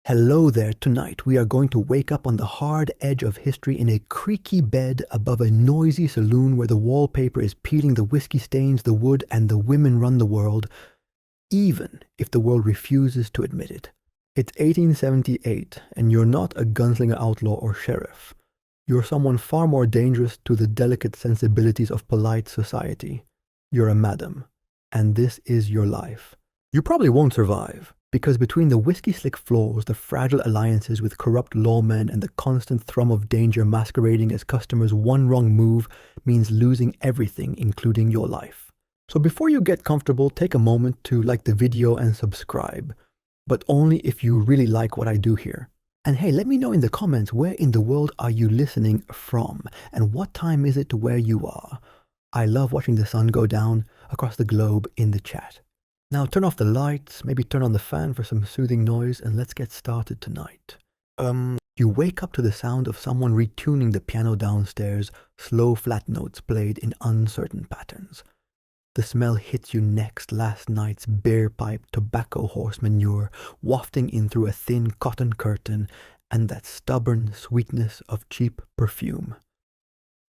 Hello there. Tonight we are going to wake up on the hard edge of history in a creaky bed above a noisy saloon where the wallpaper is peeling, the whiskey stains the wood, and the women run the world, even if the world refuses to admit it. It's 1878, and you're not a gunslinger outlaw or sheriff. You're someone far more dangerous to the delicate sensibilities of polite society. You're a madam, and this is your life. You probably won't survive, because between the whiskey-slick floors, the fragile alliances with corrupt lawmen, and the constant thrum of danger masquerading as customers, one wrong move means losing everything, including your life. So before you get comfortable, take a moment to like the video and subscribe, but only if you really like what I do here. And hey, let me know in the comments, where in the world are you listening from, and what time is it to where you are? I love watching the sun go down across the globe in the chat. Now turn off the lights, maybe turn on the fan for some soothing noise, and let's get started tonight. You wake up to the sound of someone retuning the piano downstairs, slow flat notes played in uncertain patterns. The smell hits you next, last night's beer pipe, tobacco horse manure, wafting in through a thin cotton curtain, and that stubborn sweetness of cheap perfume.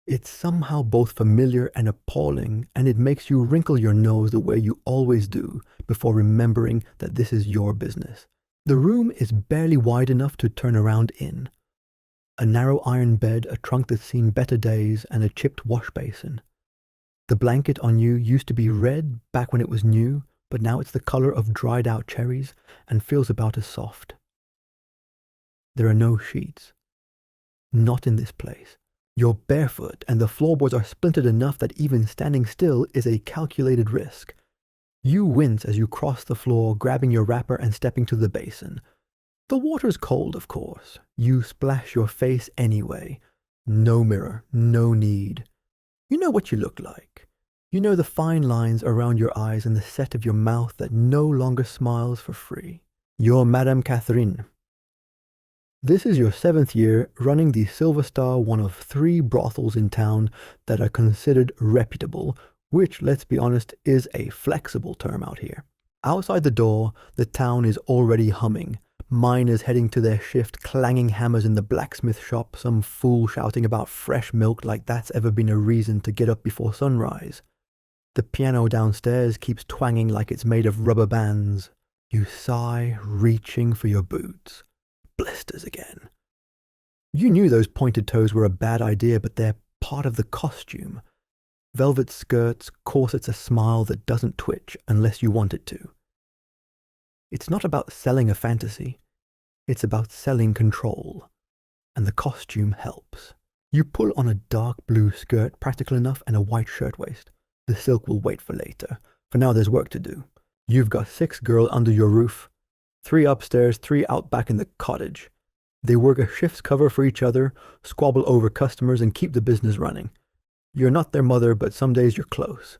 It's somehow both familiar and appalling, and it makes you wrinkle your nose the way you always do before remembering that this is your business. The room is barely wide enough to turn around in. A narrow iron bed, a trunk that's seen better days, and a chipped wash basin. The blanket on you used to be red back when it was new, but now it's the color of dried out cherries and feels about as soft. There are no sheets. Not in this place. You're barefoot, and the floorboards are splintered enough that even standing still is a calculated risk. You wince as you cross the floor, grabbing your wrapper and stepping to the basin. The water's cold, of course. You splash your face anyway. No mirror, no need. You know what you look like. You know the fine lines around your eyes and the set of your mouth that no longer smiles for free. You're Madame Catherine. This is your 7th year running the Silver Star, one of 3 brothels in town that are considered reputable, which, let's be honest, is a flexible term out here. Outside the door, the town is already humming. Miners heading to their shift, clanging hammers in the blacksmith shop, some fool shouting about fresh milk like that's ever been a reason to get up before sunrise. The piano downstairs keeps twanging like it's made of rubber bands. You sigh, reaching for your boots. Blisters again. You knew those pointed toes were a bad idea, but they're part of the costume. Velvet skirts, corsets, a smile that doesn't twitch unless you want it to. It's not about selling a fantasy. It's about selling control. And the costume helps. You pull on a dark blue skirt, practical enough, and a white shirtwaist. The silk will wait for later. For now, there's work to do. You've got 6 girls under your roof. 3 upstairs, 3 out back in the cottage. They work a shift's cover for each other, squabble over customers, and keep the business running. You're not their mother, but some days you're close.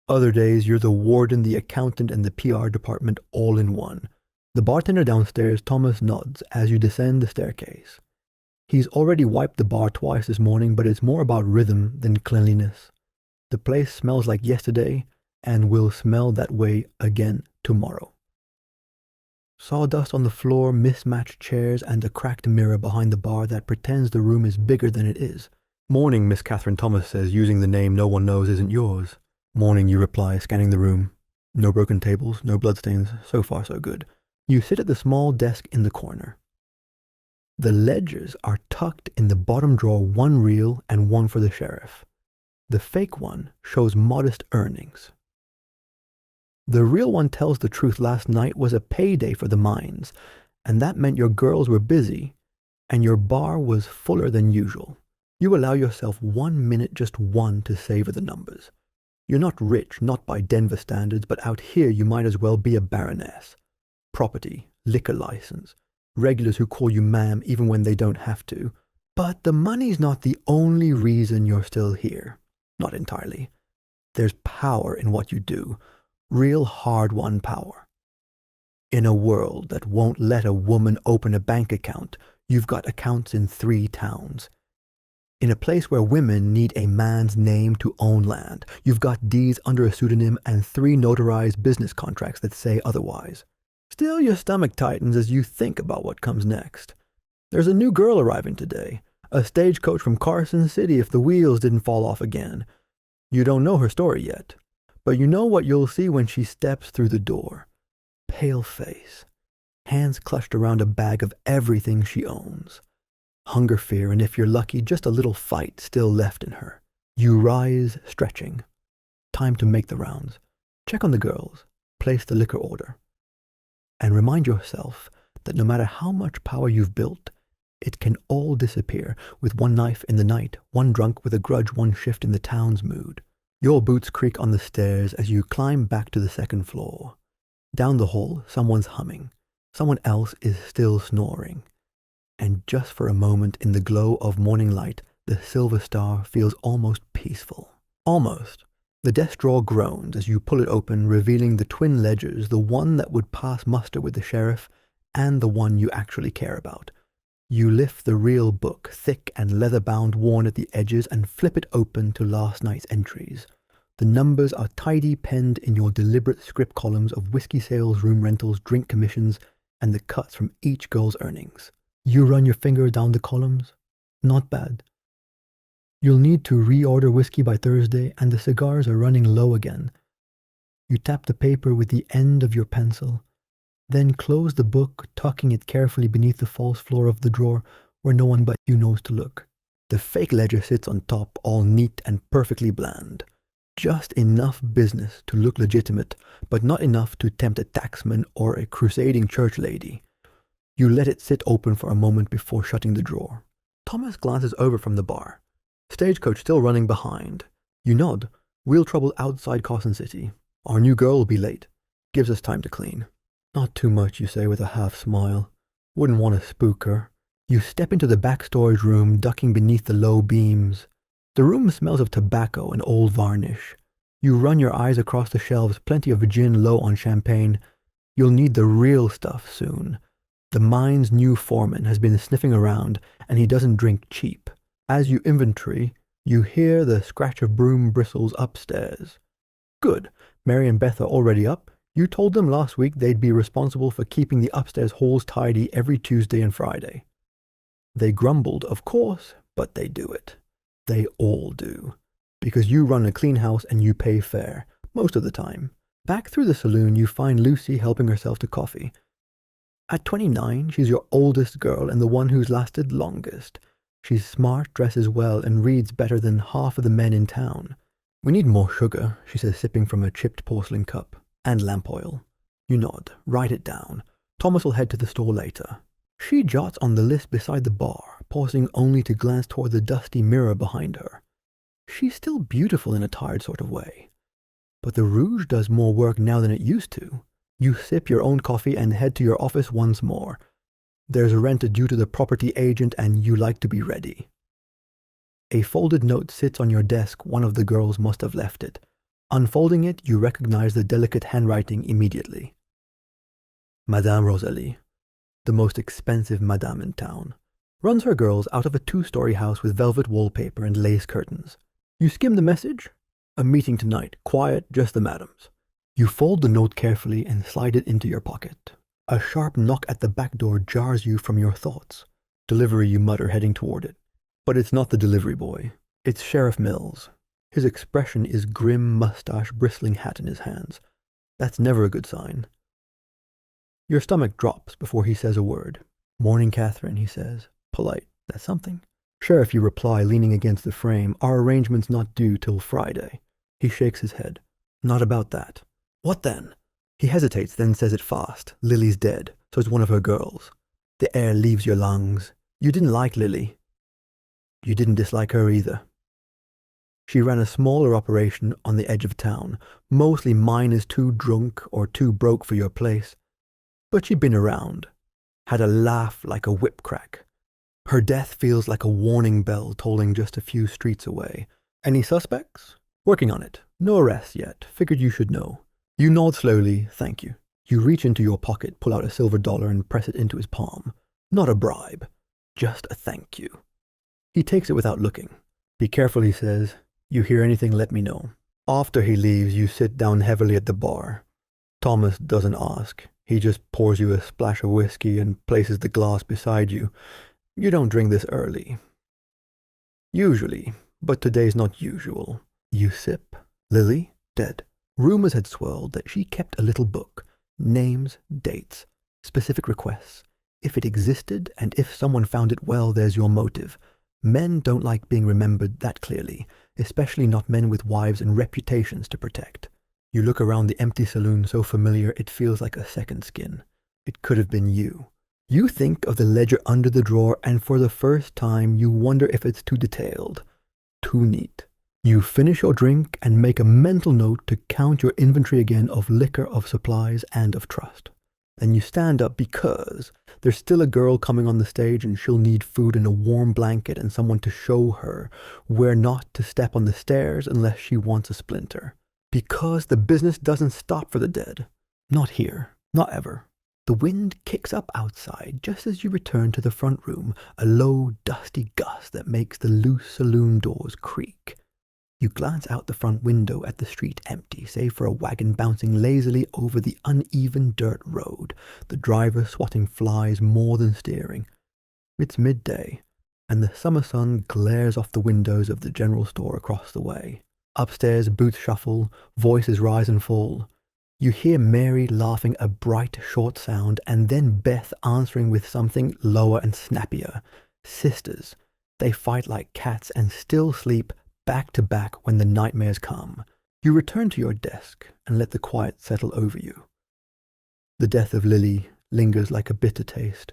Other days you're the warden, the accountant, and the PR department all in one. The bartender downstairs, Thomas, nods as you descend the staircase. He's already wiped the bar twice this morning, but it's more about rhythm than cleanliness. The place smells like yesterday, and will smell that way again tomorrow. Sawdust on the floor, mismatched chairs, and a cracked mirror behind the bar that pretends the room is bigger than it is. "Morning," Miss Catherine, Thomas says, using the name no one knows isn't yours. "Morning," you reply, scanning the room. No broken tables, no bloodstains, so far so good. You sit at the small desk in the corner. The ledgers are tucked in the bottom drawer, 1 real and 1 for the sheriff. The fake one shows modest earnings. The real one tells the truth. Last night was a payday for the mines, and that meant your girls were busy, and your bar was fuller than usual. You allow yourself 1 minute, just one, to savor the numbers. You're not rich, not by Denver standards, but out here you might as well be a baroness. Property, liquor license, regulars who call you ma'am even when they don't have to. But the money's not the only reason you're still here. Not entirely. There's power in what you do. Real hard-won power. In a world that won't let a woman open a bank account, you've got accounts in 3 towns. In a place where women need a man's name to own land, you've got deeds under a pseudonym and 3 notarized business contracts that say otherwise. Still, your stomach tightens as you think about what comes next. There's a new girl arriving today, a stagecoach from Carson City if the wheels didn't fall off again. You don't know her story yet, but you know what you'll see when she steps through the door. Pale face, hands clutched around a bag of everything she owns. Hunger, fear, and if you're lucky, just a little fight still left in her. You rise, stretching. Time to make the rounds. Check on the girls. Place the liquor order. And remind yourself that no matter how much power you've built, it can all disappear with one knife in the night, one drunk with a grudge, one shift in the town's mood. Your boots creak on the stairs as you climb back to the second floor. Down the hall, someone's humming. Someone else is still snoring. And just for a moment in the glow of morning light, the silver star feels almost peaceful. Almost. The desk drawer groans as you pull it open, revealing the twin ledgers, the one that would pass muster with the sheriff, and the one you actually care about. You lift the real book, thick and leather-bound, worn at the edges, and flip it open to last night's entries. The numbers are tidy penned in your deliberate script columns of whiskey sales, room rentals, drink commissions, and the cuts from each girl's earnings. You run your finger down the columns. Not bad. You'll need to reorder whiskey by Thursday, and the cigars are running low again. You tap the paper with the end of your pencil, then close the book, tucking it carefully beneath the false floor of the drawer where no one but you knows to look. The fake ledger sits on top, all neat and perfectly bland. Just enough business to look legitimate, but not enough to tempt a taxman or a crusading church lady. You let it sit open for a moment before shutting the drawer. Thomas glances over from the bar. Stagecoach still running behind. You nod. Wheel trouble outside Carson City. Our new girl will be late. Gives us time to clean. Not too much, you say with a half smile. Wouldn't want to spook her. You step into the back storage room, ducking beneath the low beams. The room smells of tobacco and old varnish. You run your eyes across the shelves, plenty of gin low on champagne. You'll need the real stuff soon. The mine's new foreman has been sniffing around, and he doesn't drink cheap. As you inventory, you hear the scratch of broom bristles upstairs. Good. Mary and Beth are already up. You told them last week they'd be responsible for keeping the upstairs halls tidy every Tuesday and Friday. They grumbled, of course, but they do it. They all do. Because you run a clean house and you pay fair, most of the time. Back through the saloon, you find Lucy helping herself to coffee. At 29, she's your oldest girl and the one who's lasted longest. She's smart, dresses well, and reads better than half of the men in town. We need more sugar, she says, sipping from a chipped porcelain cup. And lamp oil. You nod. Write it down. Thomas will head to the store later. She jots on the list beside the bar, pausing only to glance toward the dusty mirror behind her. She's still beautiful in a tired sort of way. But the rouge does more work now than it used to. You sip your own coffee and head to your office once more. There's rent due to the property agent and you like to be ready. A folded note sits on your desk. One of the girls must have left it. Unfolding it, you recognize the delicate handwriting immediately. Madame Rosalie, the most expensive madame in town, runs her girls out of a 2-story house with velvet wallpaper and lace curtains. You skim the message. A meeting tonight. Quiet, just the madams. You fold the note carefully and slide it into your pocket. A sharp knock at the back door jars you from your thoughts. Delivery, you mutter, heading toward it. But it's not the delivery boy. It's Sheriff Mills. His expression is grim, mustache, bristling hat in his hands. That's never a good sign. Your stomach drops before he says a word. Morning, Catherine, he says. Polite. That's something. Sheriff, you reply, leaning against the frame. Our arrangement's not due till Friday. He shakes his head. Not about that. What then? He hesitates, then says it fast. Lily's dead, so it's one of her girls. The air leaves your lungs. You didn't like Lily. You didn't dislike her either. She ran a smaller operation on the edge of town, mostly miners too drunk or too broke for your place. But she'd been around, had a laugh like a whip crack. Her death feels like a warning bell tolling just a few streets away. Any suspects? Working on it. No arrests yet. Figured you should know. You nod slowly, thank you. You reach into your pocket, pull out a silver dollar and press it into his palm. Not a bribe, just a thank you. He takes it without looking. Be careful, he says. You hear anything, let me know. After he leaves, you sit down heavily at the bar. Thomas doesn't ask. He just pours you a splash of whiskey and places the glass beside you. You don't drink this early. Usually, but today's not usual. You sip. Lily, dead. Rumors had swirled that she kept a little book. Names, dates, specific requests. If it existed, and if someone found it, well, there's your motive. Men don't like being remembered that clearly, especially not men with wives and reputations to protect. You look around the empty saloon so familiar it feels like a second skin. It could have been you. You think of the ledger under the drawer, and for the first time you wonder if it's too detailed, too neat. You finish your drink and make a mental note to count your inventory again of liquor, of supplies, and of trust. Then you stand up because there's still a girl coming on the stage and she'll need food and a warm blanket and someone to show her where not to step on the stairs unless she wants a splinter. Because the business doesn't stop for the dead. Not here. Not ever. The wind kicks up outside just as you return to the front room, a low, dusty gust that makes the loose saloon doors creak. You glance out the front window at the street empty, save for a wagon bouncing lazily over the uneven dirt road, the driver swatting flies more than steering. It's midday, and the summer sun glares off the windows of the general store across the way. Upstairs, boots shuffle, voices rise and fall. You hear Mary laughing a bright, short sound, and then Beth answering with something lower and snappier. Sisters. They fight like cats and still sleep back to back when the nightmares come. You return to your desk and let the quiet settle over you. The death of Lily lingers like a bitter taste.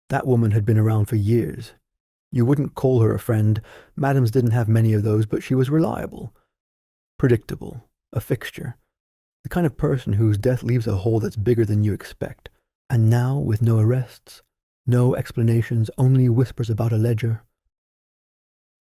That woman had been around for years. You wouldn't call her a friend. Madams didn't have many of those, but she was reliable, predictable, a fixture. The kind of person whose death leaves a hole that's bigger than you expect. And now, with no arrests, no explanations, only whispers about a ledger,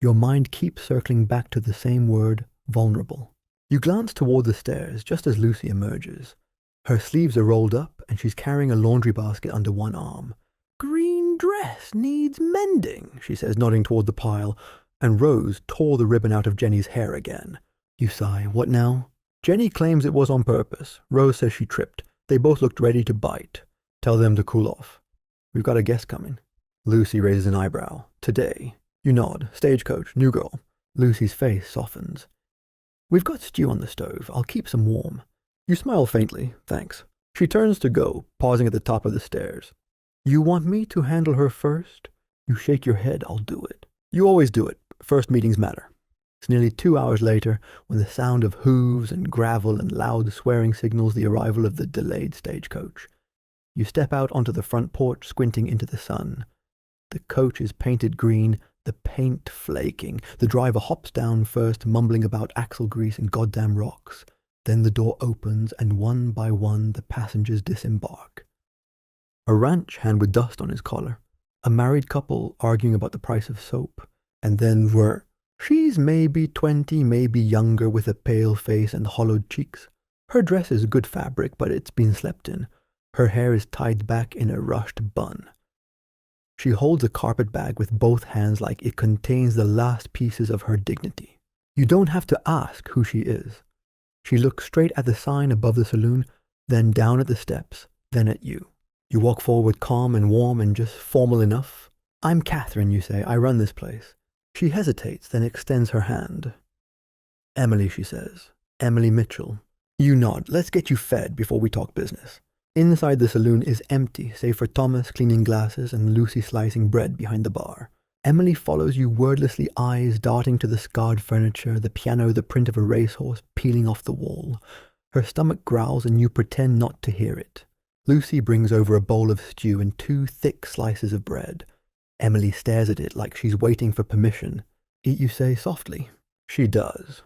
your mind keeps circling back to the same word, vulnerable. You glance toward the stairs just as Lucy emerges. Her sleeves are rolled up and she's carrying a laundry basket under one arm. Green dress needs mending, she says, nodding toward the pile, and Rose tore the ribbon out of Jenny's hair again. You sigh. What now? Jenny claims it was on purpose. Rose says she tripped. They both looked ready to bite. Tell them to cool off. We've got a guest coming. Lucy raises an eyebrow. Today. You nod. Stagecoach. New girl. Lucy's face softens. We've got stew on the stove. I'll keep some warm. You smile faintly. Thanks. She turns to go, pausing at the top of the stairs. You want me to handle her first? You shake your head. I'll do it. You always do it. First meetings matter. It's nearly 2 hours later when the sound of hooves and gravel and loud swearing signals the arrival of the delayed stagecoach. You step out onto the front porch, squinting into the sun. The coach is painted green, the paint flaking. The driver hops down first, mumbling about axle grease and goddamn rocks. Then the door opens, and one by one the passengers disembark. A ranch hand with dust on his collar. A married couple arguing about the price of soap. And then she's maybe 20, maybe younger, with a pale face and hollowed cheeks. Her dress is good fabric, but it's been slept in. Her hair is tied back in a rushed bun. She holds a carpet bag with both hands like it contains the last pieces of her dignity. You don't have to ask who she is. She looks straight at the sign above the saloon, then down at the steps, then at you. You walk forward calm and warm and just formal enough. I'm Catherine, you say. I run this place. She hesitates, then extends her hand. Emily, she says. Emily Mitchell. You nod. Let's get you fed before we talk business. Inside the saloon is empty, save for Thomas cleaning glasses and Lucy slicing bread behind the bar. Emily follows you wordlessly, eyes darting to the scarred furniture, the piano, the print of a racehorse peeling off the wall. Her stomach growls and you pretend not to hear it. Lucy brings over a bowl of stew and 2 thick slices of bread. Emily stares at it like she's waiting for permission. Eat, you say, softly. She does.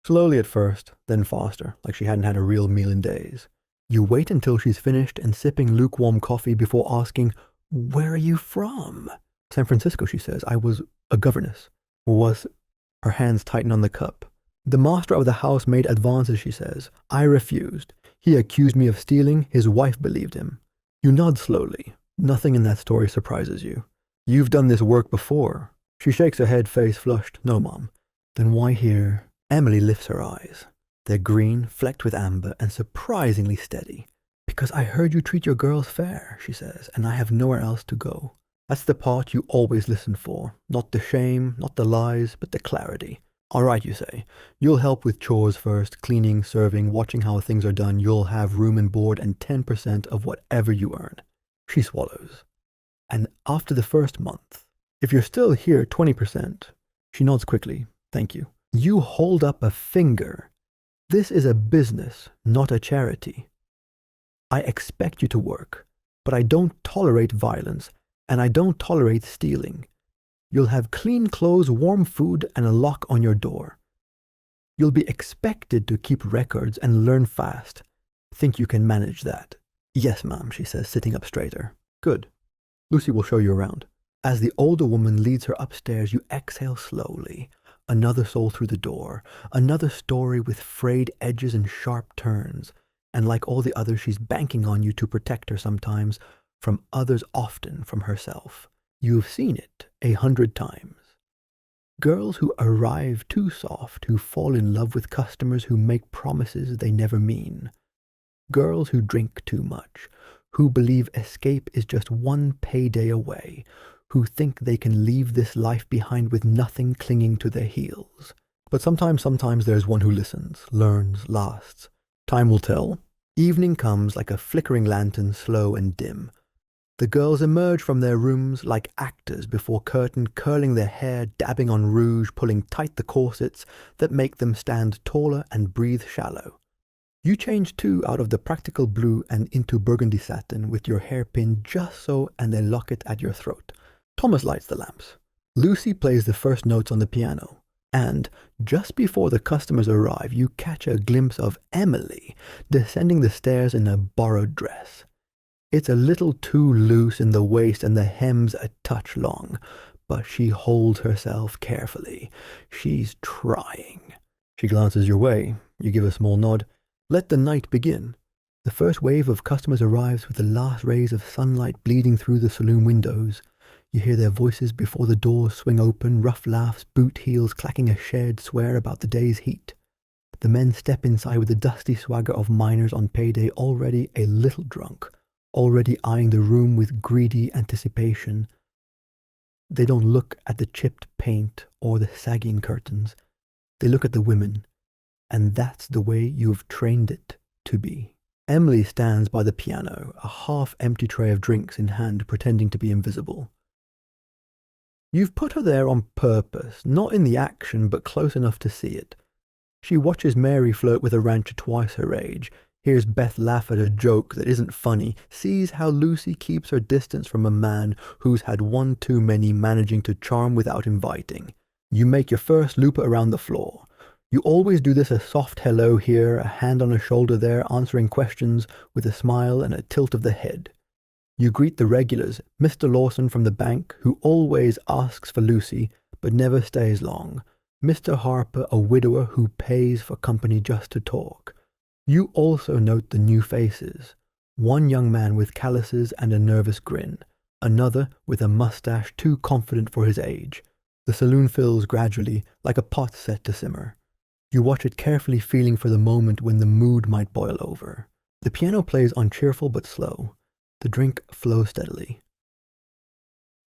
Slowly at first, then faster, like she hadn't had a real meal in days. You wait until she's finished and sipping lukewarm coffee before asking, Where are you from? San Francisco, she says. I was a governess. Was. Her hands tighten on the cup. The master of the house made advances, she says. I refused. He accused me of stealing. His wife believed him. You nod slowly. Nothing in that story surprises you. You've done this work before. She shakes her head, face flushed. No, Mom. Then why here? Emily lifts her eyes. They're green, flecked with amber, and surprisingly steady. Because I heard you treat your girls fair, she says, and I have nowhere else to go. That's the part you always listen for. Not the shame, not the lies, but the clarity. All right, you say. You'll help with chores first, cleaning, serving, watching how things are done. You'll have room and board and 10% of whatever you earn. She swallows. And after the first month, if you're still here 20%, she nods quickly. Thank you. You hold up a finger. This is a business, not a charity. I expect you to work, but I don't tolerate violence, and I don't tolerate stealing. You'll have clean clothes, warm food, and a lock on your door. You'll be expected to keep records and learn fast. Think you can manage that? Yes, ma'am, she says, sitting up straighter. Good. Lucy will show you around. As the older woman leads her upstairs, you exhale slowly. Another soul through the door. Another story with frayed edges and sharp turns. And like all the others, she's banking on you to protect her sometimes, from others often from herself. You've seen it 100 times. Girls who arrive too soft, who fall in love with customers who make promises they never mean. Girls who drink too much, who believe escape is just one payday away, who think they can leave this life behind with nothing clinging to their heels. But sometimes there's one who listens, learns, lasts. Time will tell. Evening comes like a flickering lantern, slow and dim. The girls emerge from their rooms like actors before curtain, curling their hair, dabbing on rouge, pulling tight the corsets that make them stand taller and breathe shallow. You change too out of the practical blue and into burgundy satin with your hairpin just so and a locket at your throat. Thomas lights the lamps. Lucy plays the first notes on the piano. And just before the customers arrive, you catch a glimpse of Emily descending the stairs in a borrowed dress. It's a little too loose in the waist and the hem's a touch long, but she holds herself carefully. She's trying. She glances your way. You give a small nod. Let the night begin. The first wave of customers arrives with the last rays of sunlight bleeding through the saloon windows. You hear their voices before the doors swing open, rough laughs, boot heels clacking a shared swear about the day's heat. The men step inside with the dusty swagger of miners on payday, already a little drunk, already eyeing the room with greedy anticipation. They don't look at the chipped paint or the sagging curtains. They look at the women, and that's the way you've trained it to be. Emily stands by the piano, a half-empty tray of drinks in hand, pretending to be invisible. You've put her there on purpose, not in the action, but close enough to see it. She watches Mary flirt with a rancher twice her age, hears Beth laugh at a joke that isn't funny, sees how Lucy keeps her distance from a man who's had one too many, managing to charm without inviting. You make your first loop around the floor. You always do this, a soft hello here, a hand on a shoulder there, answering questions with a smile and a tilt of the head. You greet the regulars, Mr. Lawson from the bank, who always asks for Lucy, but never stays long. Mr. Harper, a widower who pays for company just to talk. You also note the new faces. One young man with calluses and a nervous grin. Another with a mustache too confident for his age. The saloon fills gradually, like a pot set to simmer. You watch it carefully, feeling for the moment when the mood might boil over. The piano plays uncheerful but slow. The drink flows steadily.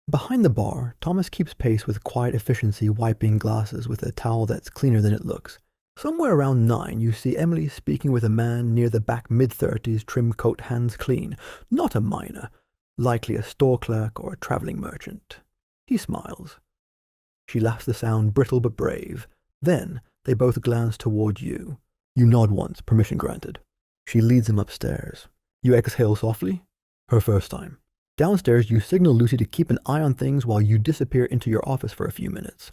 Behind the bar, Thomas keeps pace with quiet efficiency, wiping glasses with a towel that's cleaner than it looks. Somewhere around 9, you see Emily speaking with a man near the back, mid-30s, trim coat, hands clean. Not a miner, likely a store clerk or a traveling merchant. He smiles. She laughs the sound, brittle but brave. Then they both glance toward you. You nod once, permission granted. She leads him upstairs. You exhale softly. Her first time. Downstairs, you signal Lucy to keep an eye on things while you disappear into your office for a few minutes.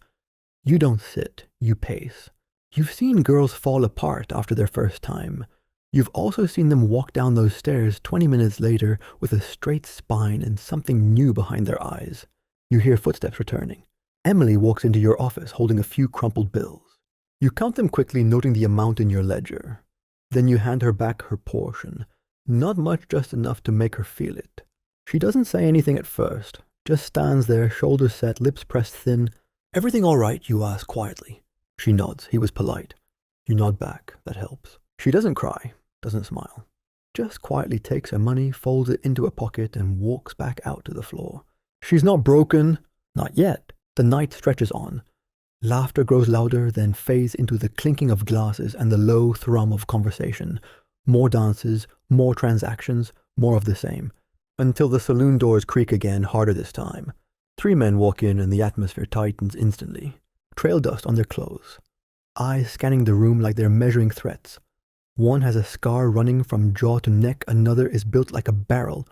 You don't sit, you pace. You've seen girls fall apart after their first time. You've also seen them walk down those stairs 20 minutes later with a straight spine and something new behind their eyes. You hear footsteps returning. Emily walks into your office holding a few crumpled bills. You count them quickly, noting the amount in your ledger. Then you hand her back her portion. Not much, just enough to make her feel it. She doesn't say anything at first, just stands there, shoulders set, lips pressed thin. Everything all right, you ask quietly. She nods. He was polite. You nod back. That helps. She doesn't cry, doesn't smile. just quietly takes her money, folds it into a pocket, and walks back out to the floor. She's not broken. Not yet. The night stretches on. Laughter grows louder, then fades into the clinking of glasses and the low thrum of conversation. More dances, more transactions, more of the same. Until the saloon doors creak again, harder this time. 3 men walk in and the atmosphere tightens instantly. Trail dust on their clothes. Eyes scanning the room like they're measuring threats. One has a scar running from jaw to neck, another is built like a barrel,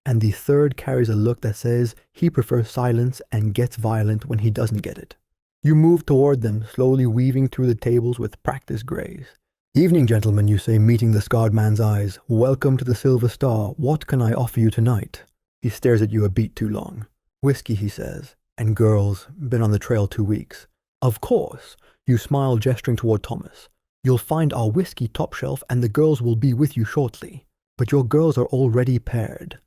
and the third carries a look that says he prefers silence and gets violent when he doesn't get it. You move toward them, slowly weaving through the tables with practiced grace. "Evening, gentlemen," you say, meeting the scarred man's eyes. "Welcome to the Silver Star. What can I offer you tonight?" He stares at you a beat too long. "Whiskey," he says. "And girls. Been on the trail 2 weeks." "Of course." You smile, gesturing toward Thomas. "You'll find our whiskey top shelf and the girls will be with you shortly. But your girls are already paired."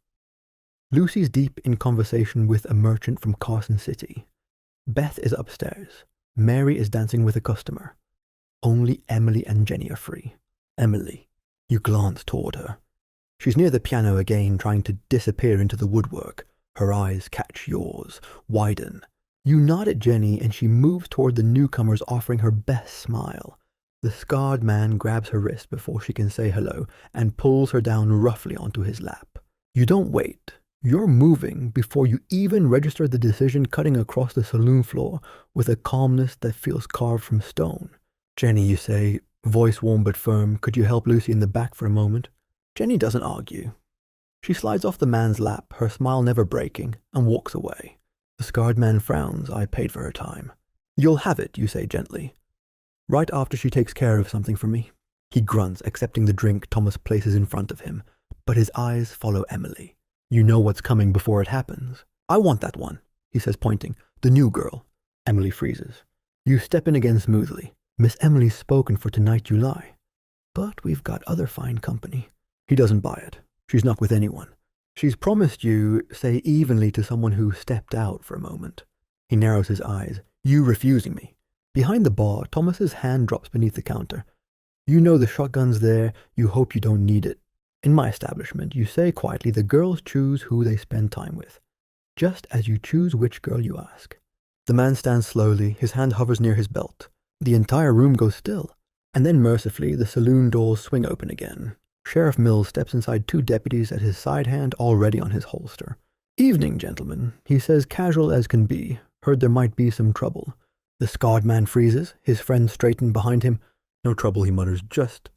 Lucy's deep in conversation with a merchant from Carson City. Beth is upstairs. Mary is dancing with a customer. Only Emily and Jenny are free. Emily. You glance toward her. She's near the piano again, trying to disappear into the woodwork. Her eyes catch yours, widen. You nod at Jenny and she moves toward the newcomers, offering her best smile. The scarred man grabs her wrist before she can say hello and pulls her down roughly onto his lap. You don't wait. You're moving before you even register the decision, cutting across the saloon floor with a calmness that feels carved from stone. "Jenny," you say, voice warm but firm, "could you help Lucy in the back for a moment?" Jenny doesn't argue. She slides off the man's lap, her smile never breaking, and walks away. The scarred man frowns. "I paid for her time." "You'll have it," you say gently. "Right after she takes care of something for me." He grunts, accepting the drink Thomas places in front of him, but his eyes follow Emily. You know what's coming before it happens. "I want that one," he says, pointing. "The new girl." Emily freezes. You step in again smoothly. "Miss Emily's spoken for tonight, you lie." "But we've got other fine company." He doesn't buy it. She's not with anyone. She's promised you, say evenly to someone who stepped out for a moment. He narrows his eyes. "You refusing me." Behind the bar, Thomas's hand drops beneath the counter. "You know the shotgun's there. You hope you don't need it. In my establishment," you say quietly, "the girls choose who they spend time with, just as you choose which girl you ask." The man stands slowly, his hand hovers near his belt. The entire room goes still, and then mercifully the saloon doors swing open again. Sheriff Mills steps inside 2 deputies at his side hand, already on his holster. "Evening, gentlemen," he says, casual as can be. "Heard there might be some trouble." The scarred man freezes, his friends straighten behind him. "No trouble," he mutters, "just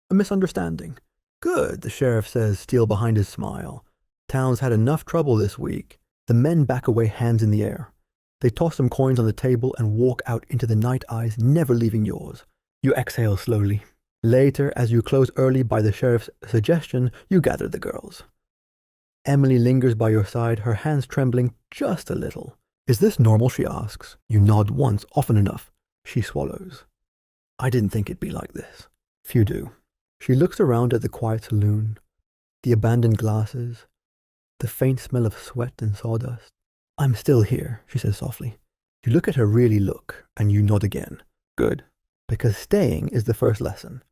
a misunderstanding." "Good," the sheriff says, still behind his smile. "Town's had enough trouble this week." The men back away, hands in the air. They toss some coins on the table and walk out into the night eyes, never leaving yours. You exhale slowly. Later, as you close early by the sheriff's suggestion, you gather the girls. Emily lingers by your side, her hands trembling just a little. "Is this normal?" she asks. You nod once, often enough. She swallows. "I didn't think it'd be like this." Few do. She looks around at the quiet saloon, the abandoned glasses, the faint smell of sweat and sawdust. "I'm still here," she says softly. You look at her, really look, and you nod again. Good. Because staying is the first lesson,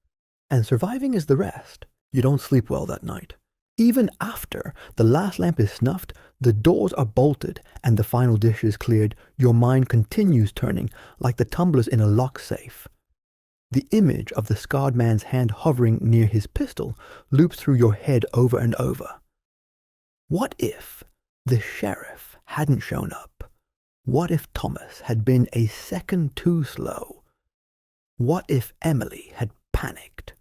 and surviving is the rest. You don't sleep well that night. Even after the last lamp is snuffed, the doors are bolted, and the final dish is cleared, your mind continues turning like the tumblers in a locked safe. The image of the scarred man's hand hovering near his pistol loops through your head over and over. What if the sheriff hadn't shown up? What if Thomas had been a second too slow? What if Emily had panicked?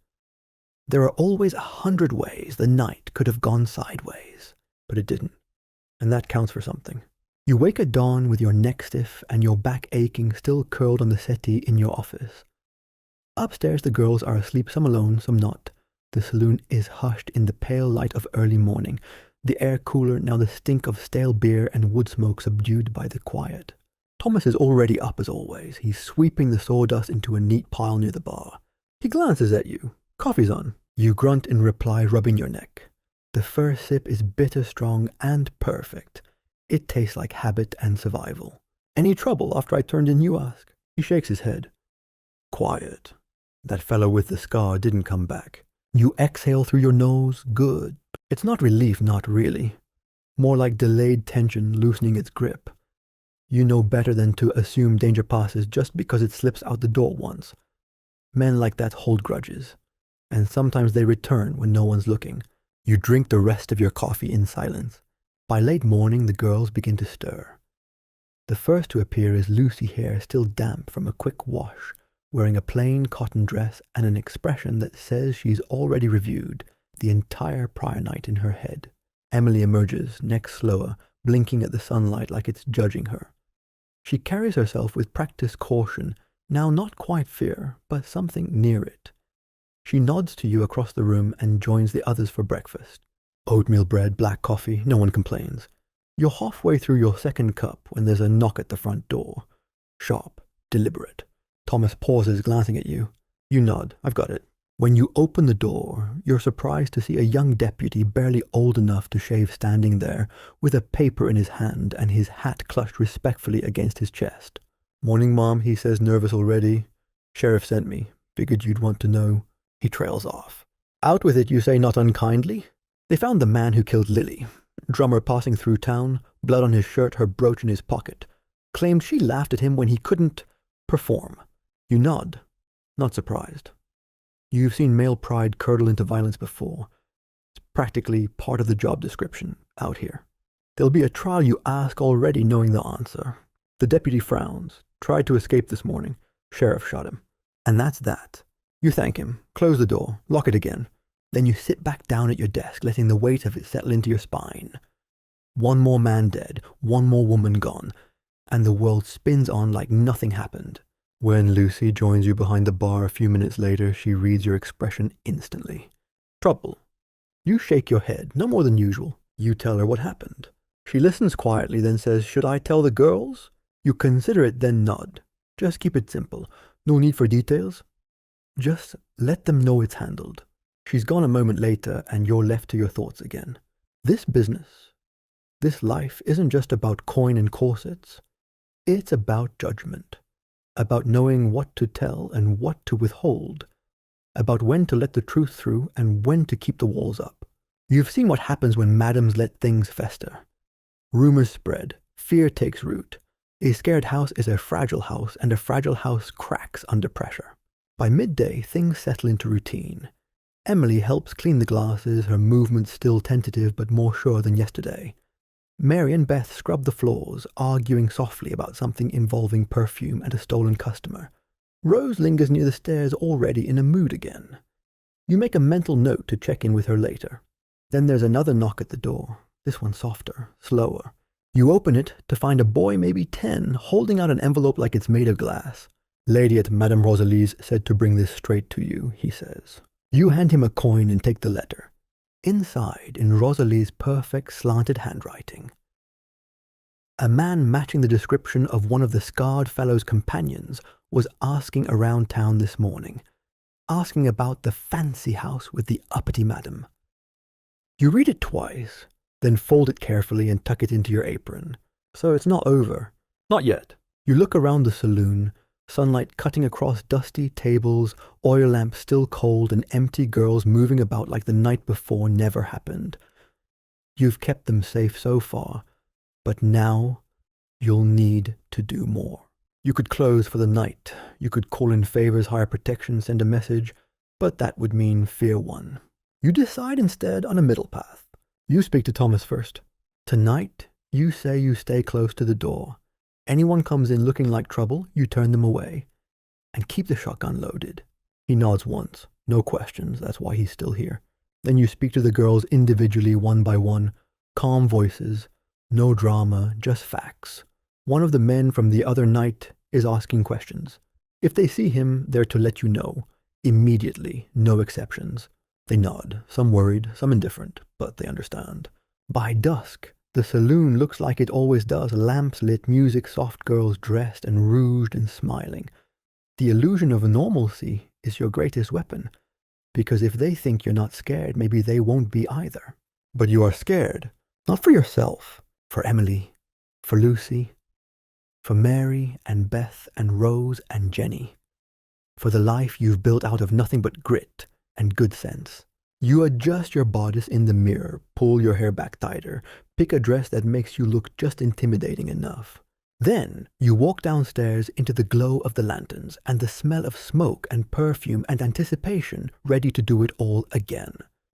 There are always 100 ways the night could have gone sideways, but it didn't, and that counts for something. You wake at dawn with your neck stiff and your back aching, still curled on the settee in your office. Upstairs the girls are asleep, some alone, some not. The saloon is hushed in the pale light of early morning, the air cooler, now the stink of stale beer and wood smoke subdued by the quiet. Thomas is already up as always. He's sweeping the sawdust into a neat pile near the bar. He glances at you. "Coffee's on." You grunt in reply, rubbing your neck. The first sip is bitter strong and perfect. It tastes like habit and survival. "Any trouble after I turned in?" you ask. He shakes his head. "Quiet. That fellow with the scar didn't come back." You exhale through your nose. Good. It's not relief, not really. More like delayed tension loosening its grip. You know better than to assume danger passes just because it slips out the door once. Men like that hold grudges, and sometimes they return when no one's looking. You drink the rest of your coffee in silence. By late morning, the girls begin to stir. The first to appear is Lucy hair still damp from a quick wash, wearing a plain cotton dress and an expression that says she's already reviewed the entire prior night in her head. Emily emerges, neck slower, blinking at the sunlight like it's judging her. She carries herself with practiced caution, now not quite fear, but something near it. She nods to you across the room and joins the others for breakfast. Oatmeal bread, black coffee, no one complains. You're halfway through your second cup when there's a knock at the front door. Sharp, deliberate. Thomas pauses, glancing at you. You nod. I've got it. When you open the door, you're surprised to see a young deputy barely old enough to shave standing there, with a paper in his hand and his hat clutched respectfully against his chest. Morning, Mom, he says, nervous already. Sheriff sent me. Figured you'd want to know. He trails off. Out with it, you say, not unkindly. They found the man who killed Lily. Drummer passing through town, blood on his shirt, her brooch in his pocket. Claimed she laughed at him when he couldn't perform. You nod, not surprised. You've seen male pride curdle into violence before. It's practically part of the job description out here. There'll be a trial, you ask, already knowing the answer. The deputy frowns. Tried to escape this morning. Sheriff shot him. And that's that. You thank him, close the door, lock it again. Then you sit back down at your desk, letting the weight of it settle into your spine. One more man dead, one more woman gone, and the world spins on like nothing happened. When Lucy joins you behind the bar a few minutes later, she reads your expression instantly. Trouble. You shake your head, no more than usual. You tell her what happened. She listens quietly, then says, should I tell the girls? You consider it, then nod. Just keep it simple. No need for details. Just let them know it's handled. She's gone a moment later, and you're left to your thoughts again. This business, this life, isn't just about coin and corsets. It's about judgment. About knowing what to tell and what to withhold. About when to let the truth through and when to keep the walls up. You've seen what happens when madams let things fester. Rumors spread. Fear takes root. A scared house is a fragile house, and a fragile house cracks under pressure. By midday, things settle into routine. Emily helps clean the glasses, her movements still tentative but more sure than yesterday. Mary and Beth scrub the floors, arguing softly about something involving perfume and a stolen customer. Rose lingers near the stairs, already in a mood again. You make a mental note to check in with her later. Then there's another knock at the door, this one softer, slower. You open it to find a boy, maybe 10, holding out an envelope like it's made of glass. Lady at Madame Rosalie's said to bring this straight to you, he says. You hand him a coin and take the letter. Inside, in Rosalie's perfect slanted handwriting, a man matching the description of one of the scarred fellow's companions was asking around town this morning, asking about the fancy house with the uppity madam. You read it twice, then fold it carefully and tuck it into your apron. So it's not over. Not yet. You look around the saloon, sunlight cutting across dusty tables, oil lamps still cold, and empty girls moving about like the night before never happened. You've kept them safe so far, but now you'll need to do more. You could close for the night. You could call in favors, hire protection, send a message, but that would mean fear one. You decide instead on a middle path. You speak to Thomas first. Tonight, you say you stay close to the door. Anyone comes in looking like trouble, you turn them away. And keep the shotgun loaded. He nods once. No questions, that's why he's still here. Then you speak to the girls individually, one by one. Calm voices. No drama, just facts. One of the men from the other night is asking questions. If they see him, they're to let you know. Immediately, no exceptions. They nod, some worried, some indifferent, but they understand. By dusk, the saloon looks like it always does, lamps lit, music, soft girls dressed and rouged and smiling. The illusion of normalcy is your greatest weapon, because if they think you're not scared, maybe they won't be either. But you are scared, not for yourself, for Emily, for Lucy, for Mary and Beth and Rose and Jenny, for the life you've built out of nothing but grit and good sense. You adjust your bodice in the mirror, pull your hair back tighter, pick a dress that makes you look just intimidating enough. Then you walk downstairs into the glow of the lanterns and the smell of smoke and perfume and anticipation, ready to do it all again.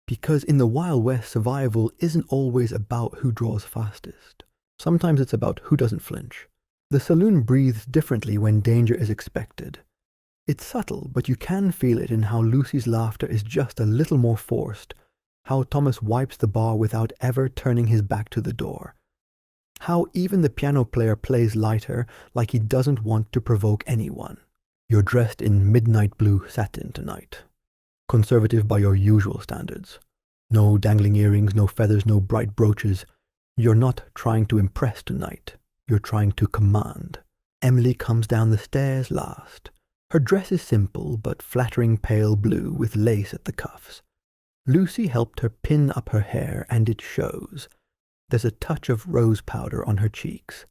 Because in the Wild West, survival isn't always about who draws fastest. Sometimes it's about who doesn't flinch. The saloon breathes differently when danger is expected. It's subtle, but you can feel it in how Lucy's laughter is just a little more forced, how Thomas wipes the bar without ever turning his back to the door, how even the piano player plays lighter, like he doesn't want to provoke anyone. You're dressed in midnight blue satin tonight, conservative by your usual standards. No dangling earrings, no feathers, no bright brooches. You're not trying to impress tonight. You're trying to command. Emily comes down the stairs last. Her dress is simple but flattering pale blue with lace at the cuffs. Lucy helped her pin up her hair, and it shows. There's a touch of rose powder on her cheeks.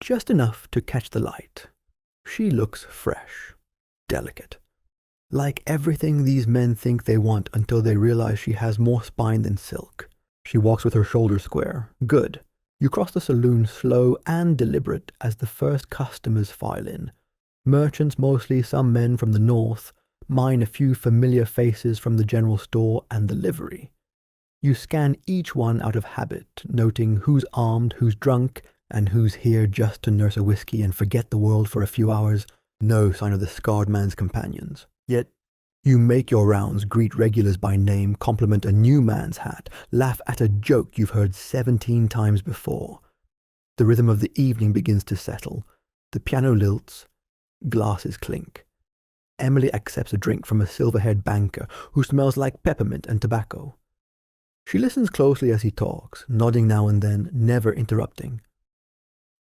Just enough to catch the light. She looks fresh, delicate. Like everything these men think they want until they realize she has more spine than silk. She walks with her shoulders square. Good. You cross the saloon slow and deliberate as the first customers file in. Merchants mostly, some men from the north, mine a few familiar faces from the general store and the livery. You scan each one out of habit, noting who's armed, who's drunk, and who's here just to nurse a whiskey and forget the world for a few hours. No sign of the scarred man's companions. Yet, you make your rounds, greet regulars by name, compliment a new man's hat, laugh at a joke you've heard 17 times before. The rhythm of the evening begins to settle. The piano lilts. Glasses clink. Emily accepts a drink from a silver-haired banker who smells like peppermint and tobacco. She listens closely as he talks, nodding now and then, never interrupting.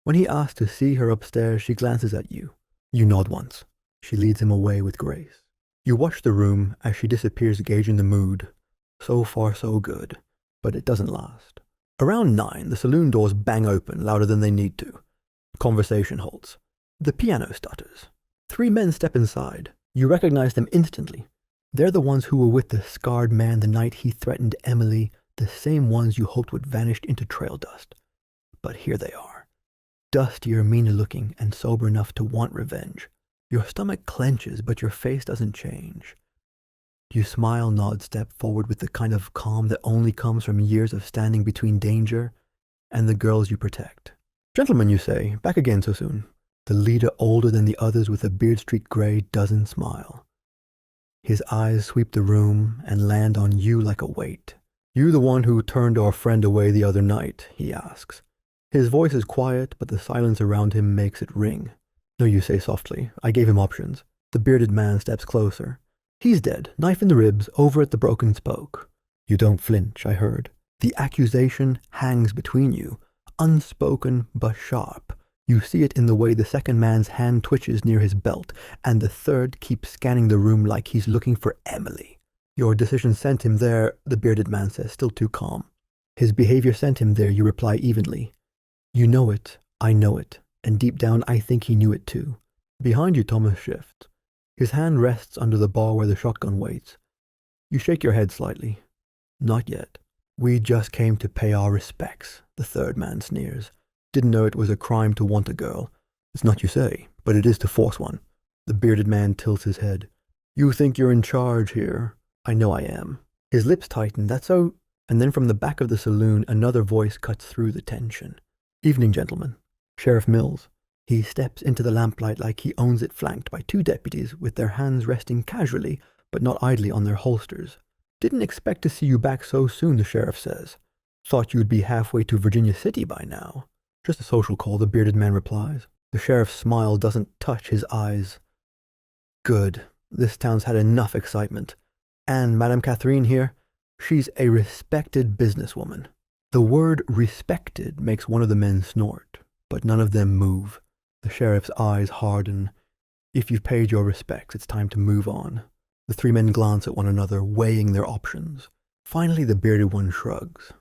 When he asks to see her upstairs, she glances at you. You nod once. She leads him away with grace. You watch the room as she disappears, gauging the mood. So far, so good. But it doesn't last. Around 9, the saloon doors bang open, louder than they need to. Conversation halts. The piano stutters. 3 men step inside. You recognize them instantly. They're the ones who were with the scarred man the night he threatened Emily, the same ones you hoped would vanish into trail dust. But here they are. Dustier, meaner looking, and sober enough to want revenge. Your stomach clenches, but your face doesn't change. You smile, nod, step forward with the kind of calm that only comes from years of standing between danger and the girls you protect. Gentlemen, you say, back again so soon. The leader, older than the others with a beard streaked gray, doesn't smile. His eyes sweep the room and land on you like a weight. You the one who turned our friend away the other night, he asks. His voice is quiet, but the silence around him makes it ring. No, you say softly. I gave him options. The bearded man steps closer. He's dead, knife in the ribs, over at the broken spoke. You don't flinch, I heard. The accusation hangs between you, unspoken but sharp. You see it in the way the second man's hand twitches near his belt, and the third keeps scanning the room like he's looking for Emily. Your decision sent him there, the bearded man says, still too calm. His behavior sent him there, you reply evenly. You know it, I know it, and deep down I think he knew it too. Behind you, Thomas shifts. His hand rests under the bar where the shotgun waits. You shake your head slightly. Not yet. We just came to pay our respects, the third man sneers. Didn't know it was a crime to want a girl. It's not, you say, but it is to force one. The bearded man tilts his head. You think you're in charge here. I know I am. His lips tighten, that's so... And then from the back of the saloon, another voice cuts through the tension. Evening, gentlemen. Sheriff Mills. He steps into the lamplight like he owns it, flanked by 2 deputies with their hands resting casually, but not idly on their holsters. Didn't expect to see you back so soon, the sheriff says. Thought you'd be halfway to Virginia City by now. Just a social call, the bearded man replies. The sheriff's smile doesn't touch his eyes. Good. This town's had enough excitement. And Madame Catherine here, she's a respected businesswoman. The word respected makes one of the men snort, but none of them move. The sheriff's eyes harden. If you've paid your respects, it's time to move on. The 3 men glance at one another, weighing their options. Finally, the bearded one shrugs.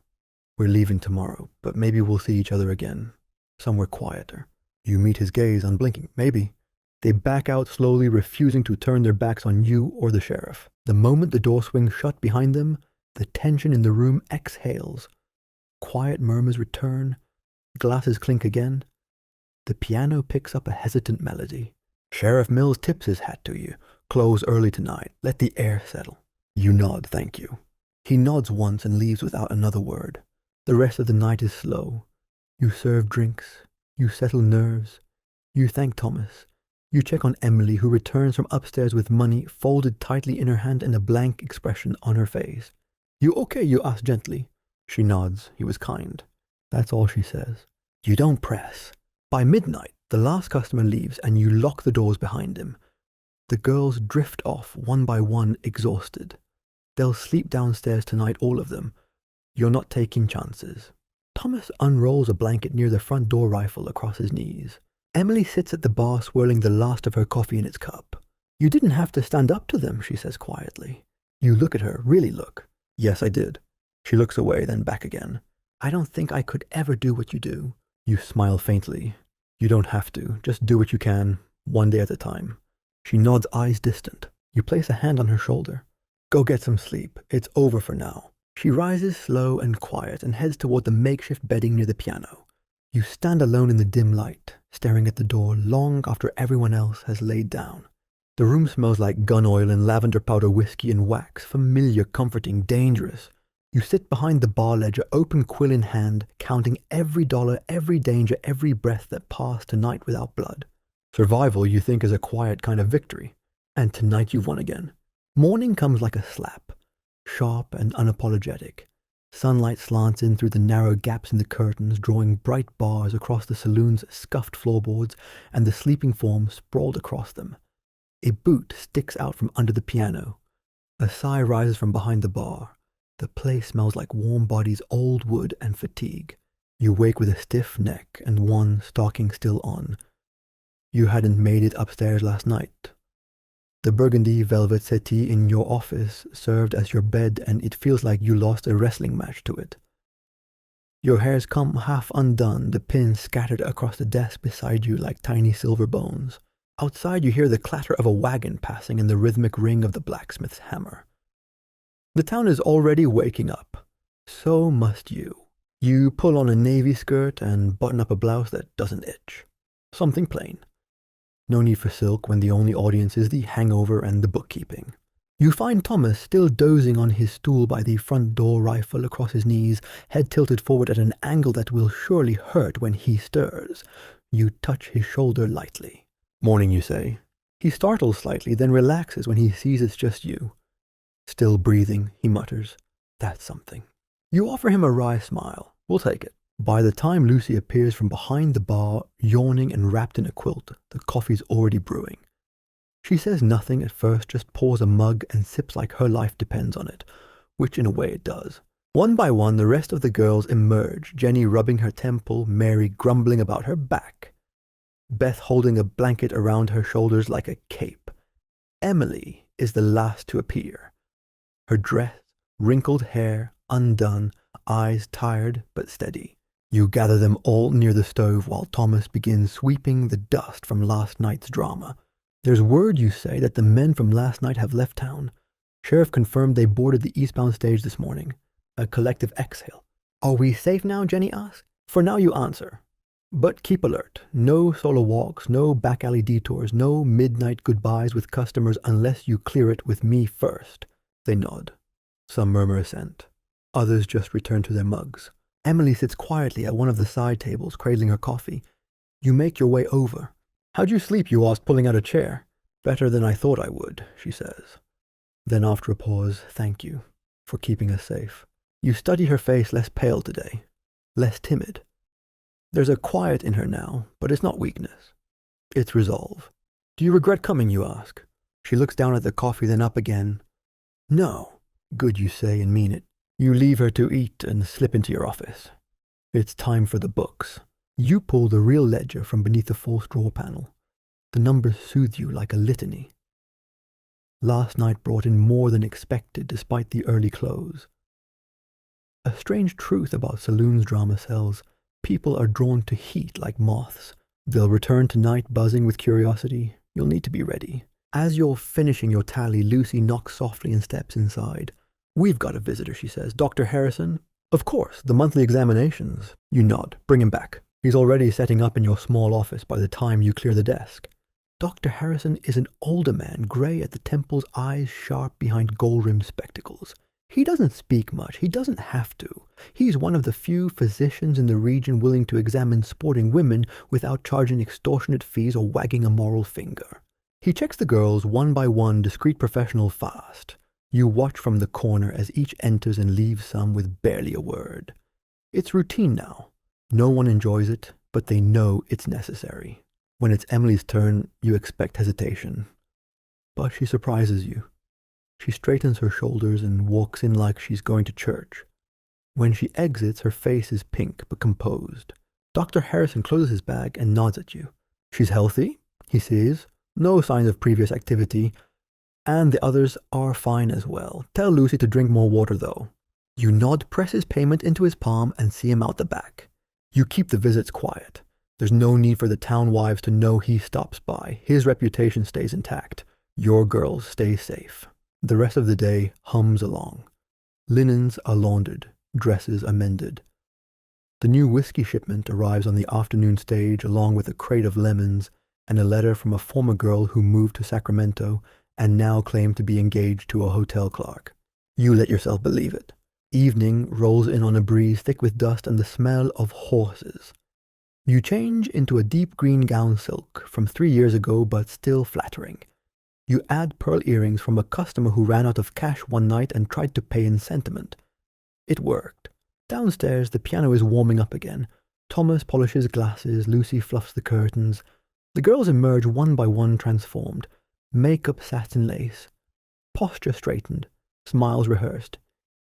We're leaving tomorrow, but maybe we'll see each other again. Somewhere quieter. You meet his gaze, unblinking. Maybe. They back out slowly, refusing to turn their backs on you or the sheriff. The moment the door swings shut behind them, the tension in the room exhales. Quiet murmurs return, glasses clink again. The piano picks up a hesitant melody. Sheriff Mills tips his hat to you. Close early tonight. Let the air settle. You nod, thank you. He nods once and leaves without another word. The rest of the night is slow. You serve drinks. You settle nerves. You thank Thomas. You check on Emily, who returns from upstairs with money folded tightly in her hand and a blank expression on her face. You okay? You ask gently. She nods. He was kind. That's all she says. You don't press. By midnight, the last customer leaves and you lock the doors behind him. The girls drift off one by one, exhausted. They'll sleep downstairs tonight, all of them. You're not taking chances. Thomas unrolls a blanket near the front door rifle across his knees. Emily sits at the bar swirling the last of her coffee in its cup. You didn't have to stand up to them, she says quietly. You look at her, really look. Yes, I did. She looks away, then back again. I don't think I could ever do what you do. You smile faintly. You don't have to. Just do what you can, one day at a time. She nods, eyes distant. You place a hand on her shoulder. Go get some sleep. It's over for now. She rises slow and quiet and heads toward the makeshift bedding near the piano. You stand alone in the dim light, staring at the door long after everyone else has laid down. The room smells like gun oil and lavender powder, whiskey and wax, familiar, comforting, dangerous. You sit behind the bar ledger, open quill in hand, counting every dollar, every danger, every breath that passed tonight without blood. Survival, you think, is a quiet kind of victory. And tonight you've won again. Morning comes like a slap, sharp and unapologetic. Sunlight slants in through the narrow gaps in the curtains, drawing bright bars across the saloon's scuffed floorboards and the sleeping form sprawled across them. A boot sticks out from under the piano. A sigh rises from behind the bar. The place smells like warm bodies, old wood, and fatigue. You wake with a stiff neck and one stocking still on. You hadn't made it upstairs last night. The burgundy velvet settee in your office served as your bed, and it feels like you lost a wrestling match to it. Your hair's come half undone, the pins scattered across the desk beside you like tiny silver bones. Outside you hear the clatter of a wagon passing and the rhythmic ring of the blacksmith's hammer. The town is already waking up. So must you. You pull on a navy skirt and button up a blouse that doesn't itch. Something plain. No need for silk when the only audience is the hangover and the bookkeeping. You find Thomas still dozing on his stool by the front door, rifle across his knees, head tilted forward at an angle that will surely hurt when he stirs. You touch his shoulder lightly. Morning, you say. He startles slightly, then relaxes when he sees it's just you. Still breathing, he mutters. That's something. You offer him a wry smile. We'll take it. By the time Lucy appears from behind the bar, yawning and wrapped in a quilt, the coffee's already brewing. She says nothing at first, just pours a mug and sips like her life depends on it, which in a way it does. One by one, the rest of the girls emerge, Jenny rubbing her temple, Mary grumbling about her back, Beth holding a blanket around her shoulders like a cape. Emily is the last to appear. Her dress, wrinkled hair, undone, eyes tired but steady. You gather them all near the stove while Thomas begins sweeping the dust from last night's drama. There's word, you say, that the men from last night have left town. Sheriff confirmed they boarded the eastbound stage this morning. A collective exhale. Are we safe now, Jenny asks. For now, you answer. But keep alert. No solo walks, no back alley detours, no midnight goodbyes with customers unless you clear it with me first. They nod. Some murmur assent. Others just return to their mugs. Emily sits quietly at one of the side tables, cradling her coffee. You make your way over. How'd you sleep, you ask, pulling out a chair. Better than I thought I would, she says. Then after a pause, thank you for keeping us safe. You study her face, less pale today, less timid. There's a quiet in her now, but it's not weakness. It's resolve. Do you regret coming, you ask? She looks down at the coffee, then up again. No. Good, you say, and mean it. You leave her to eat and slip into your office. It's time for the books. You pull the real ledger from beneath the false drawer panel. The numbers soothe you like a litany. Last night brought in more than expected despite the early close. A strange truth about Saloon's drama cells. People are drawn to heat like moths. They'll return tonight buzzing with curiosity. You'll need to be ready. As you're finishing your tally, Lucy knocks softly and steps inside. We've got a visitor, she says. Dr. Harrison? Of course, the monthly examinations. You nod. Bring him back. He's already setting up in your small office by the time you clear the desk. Dr. Harrison is an older man, grey at the temples, eyes sharp behind gold-rimmed spectacles. He doesn't speak much. He doesn't have to. He's one of the few physicians in the region willing to examine sporting women without charging extortionate fees or wagging a moral finger. He checks the girls one by one, discreet professional fast. You watch from the corner as each enters and leaves some with barely a word. It's routine now. No one enjoys it, but they know it's necessary. When it's Emily's turn, you expect hesitation. But she surprises you. She straightens her shoulders and walks in like she's going to church. When she exits, her face is pink but composed. Dr. Harrison closes his bag and nods at you. She's healthy, he says. No signs of previous activity. And the others are fine as well. Tell Lucy to drink more water, though. You nod, press his payment into his palm, and see him out the back. You keep the visits quiet. There's no need for the town wives to know he stops by. His reputation stays intact. Your girls stay safe. The rest of the day hums along. Linens are laundered. Dresses are mended. The new whiskey shipment arrives on the afternoon stage along with a crate of lemons and a letter from a former girl who moved to Sacramento and now claimed to be engaged to a hotel clerk. You let yourself believe it. Evening rolls in on a breeze thick with dust and the smell of horses. You change into a deep green gown silk from 3 years ago, but still flattering. You add pearl earrings from a customer who ran out of cash one night and tried to pay in sentiment. It worked. Downstairs, the piano is warming up again. Thomas polishes glasses, Lucy fluffs the curtains. The girls emerge one by one transformed. Makeup satin lace. Posture straightened. Smiles rehearsed.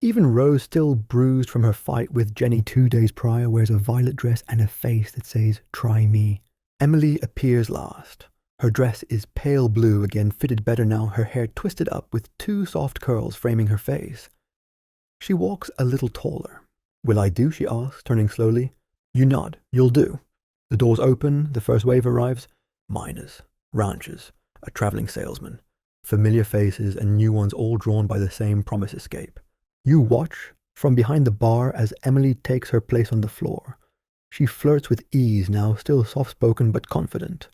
Even Rose, still bruised from her fight with Jenny 2 days prior, wears a violet dress and a face that says, "Try me." Emily appears last. Her dress is pale blue, again fitted better now, her hair twisted up with 2 soft curls framing her face. She walks a little taller. "Will I do?" she asks, turning slowly. You nod. "You'll do." The doors open, the first wave arrives. Miners, ranchers, a traveling salesman. Familiar faces and new ones all drawn by the same promise escape. You watch from behind the bar as Emily takes her place on the floor. She flirts with ease now, still soft-spoken but confident.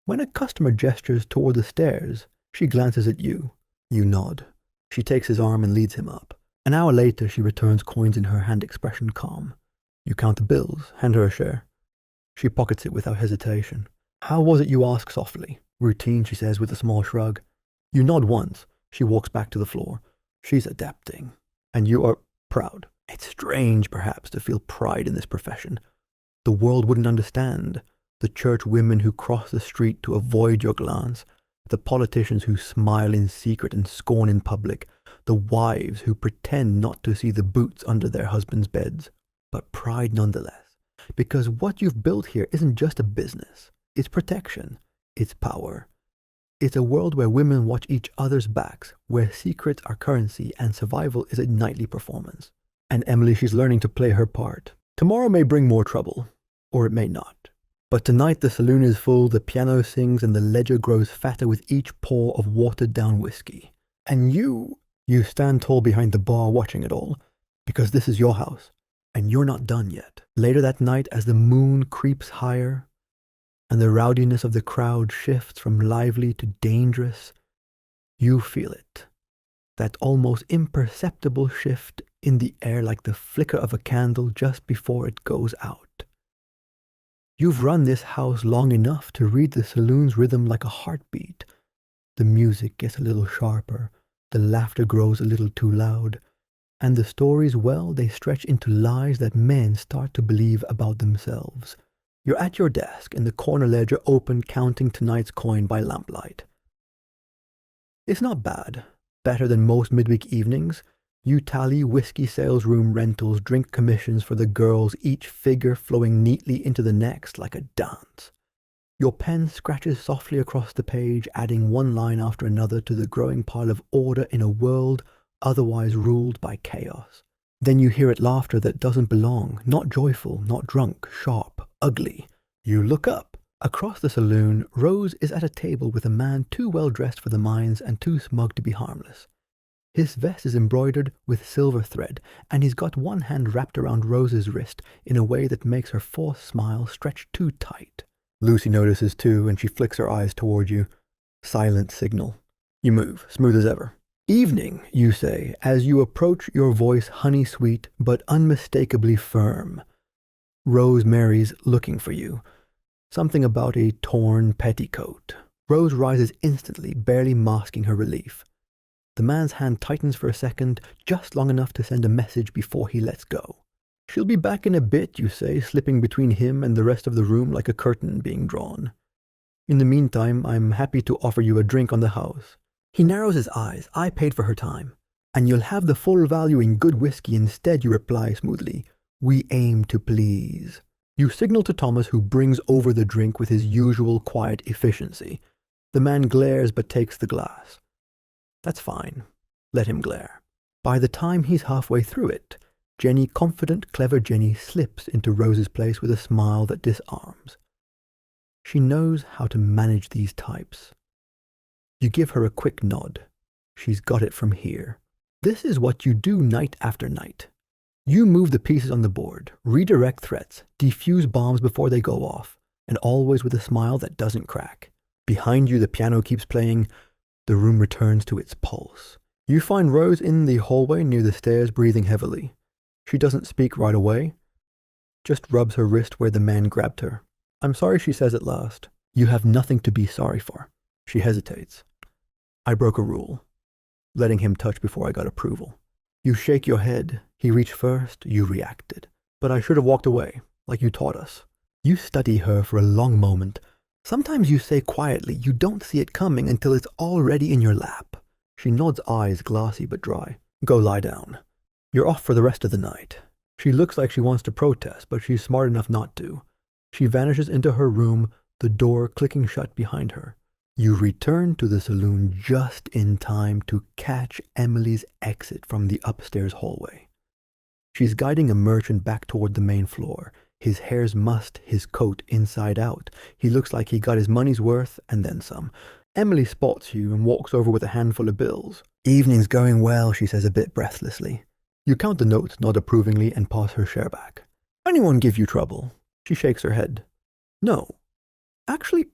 When a customer gestures toward the stairs, she glances at you. You nod. She takes his arm and leads him up. An hour later, she returns, coins in her hand, expression calm. You count the bills, hand her a share. She pockets it without hesitation. "How was it?" you ask softly. "Routine," she says with a small shrug. You nod once. She walks back to the floor. She's adapting. And you are proud. It's strange, perhaps, to feel pride in this profession. The world wouldn't understand. The church women who cross the street to avoid your glance. The politicians who smile in secret and scorn in public. The wives who pretend not to see the boots under their husbands' beds. But pride nonetheless. Because what you've built here isn't just a business. It's protection. It's power. It's a world where women watch each other's backs, where secrets are currency and survival is a nightly performance. And Emily, she's learning to play her part. Tomorrow may bring more trouble, or it may not. But tonight the saloon is full, the piano sings, and the ledger grows fatter with each pour of watered-down whiskey. And you stand tall behind the bar watching it all, because this is your house, and you're not done yet. Later that night, as the moon creeps higher, and the rowdiness of the crowd shifts from lively to dangerous, you feel it. That almost imperceptible shift in the air like the flicker of a candle just before it goes out. You've run this house long enough to read the saloon's rhythm like a heartbeat. The music gets a little sharper, the laughter grows a little too loud, and the stories, well, they stretch into lies that men start to believe about themselves. You're at your desk, in the corner ledger open, counting tonight's coin by lamplight. It's not bad. Better than most midweek evenings. You tally whiskey sales room rentals, drink commissions for the girls, each figure flowing neatly into the next like a dance. Your pen scratches softly across the page, adding one line after another to the growing pile of order in a world otherwise ruled by chaos. Then you hear it laughter that doesn't belong, not joyful, not drunk, sharp, ugly. You look up. Across the saloon, Rose is at a table with a man too well dressed for the mines and too smug to be harmless. His vest is embroidered with silver thread, and he's got one hand wrapped around Rose's wrist in a way that makes her forced smile stretch too tight. Lucy notices too, and she flicks her eyes toward you. Silent signal. You move, smooth as ever. Evening, you say, as you approach, your voice honey-sweet but unmistakably firm. Rosemary's looking for you. Something about a torn petticoat. Rose rises instantly, barely masking her relief. The man's hand tightens for a second, just long enough to send a message before he lets go. She'll be back in a bit, you say, slipping between him and the rest of the room like a curtain being drawn. In the meantime, I'm happy to offer you a drink on the house. He narrows his eyes. I paid for her time. And you'll have the full value in good whiskey instead, you reply smoothly. We aim to please. You signal to Thomas, who brings over the drink with his usual quiet efficiency. The man glares but takes the glass. That's fine. Let him glare. By the time he's halfway through it, Jenny, confident, clever Jenny, slips into Rose's place with a smile that disarms. She knows how to manage these types. You give her a quick nod. She's got it from here. This is what you do night after night. You move the pieces on the board, redirect threats, defuse bombs before they go off, and always with a smile that doesn't crack. Behind you, the piano keeps playing. The room returns to its pulse. You find Rose in the hallway near the stairs, breathing heavily. She doesn't speak right away, just rubs her wrist where the man grabbed her. I'm sorry, she says at last. You have nothing to be sorry for. She hesitates. I broke a rule, letting him touch before I got approval. You shake your head. He reached first, you reacted. But I should have walked away, like you taught us. You study her for a long moment. Sometimes you say quietly you don't see it coming until it's already in your lap. She nods, eyes glassy but dry. Go lie down. You're off for the rest of the night. She looks like she wants to protest, but she's smart enough not to. She vanishes into her room, the door clicking shut behind her. You return to the saloon just in time to catch Emily's exit from the upstairs hallway. She's guiding a merchant back toward the main floor. His hair's mussed, his coat inside out. He looks like he got his money's worth and then some. Emily spots you and walks over with a handful of bills. Evening's going well, she says a bit breathlessly. You count the notes, nod approvingly, and pass her share back. Anyone give you trouble? She shakes her head. No. Actually,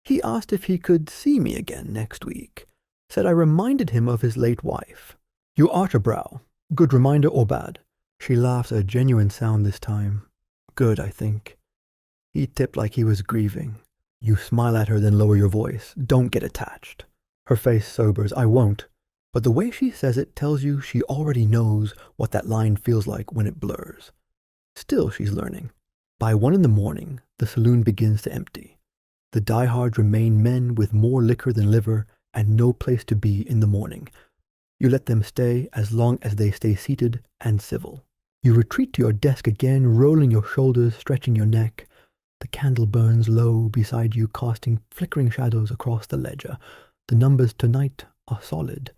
he asked if he could see me again next week. Said I reminded him of his late wife. You arch a brow. Good reminder or bad? She laughs, a genuine sound this time. Good, I think. He tipped like he was grieving. You smile at her, then lower your voice. Don't get attached. Her face sobers. I won't. But the way she says it tells you she already knows what that line feels like when it blurs. Still, she's learning. By 1 a.m, the saloon begins to empty. The diehards remain men with more liquor than liver and no place to be in the morning. You let them stay as long as they stay seated and civil. You retreat to your desk again, rolling your shoulders, stretching your neck. The candle burns low beside you, casting flickering shadows across the ledger. The numbers tonight are solid.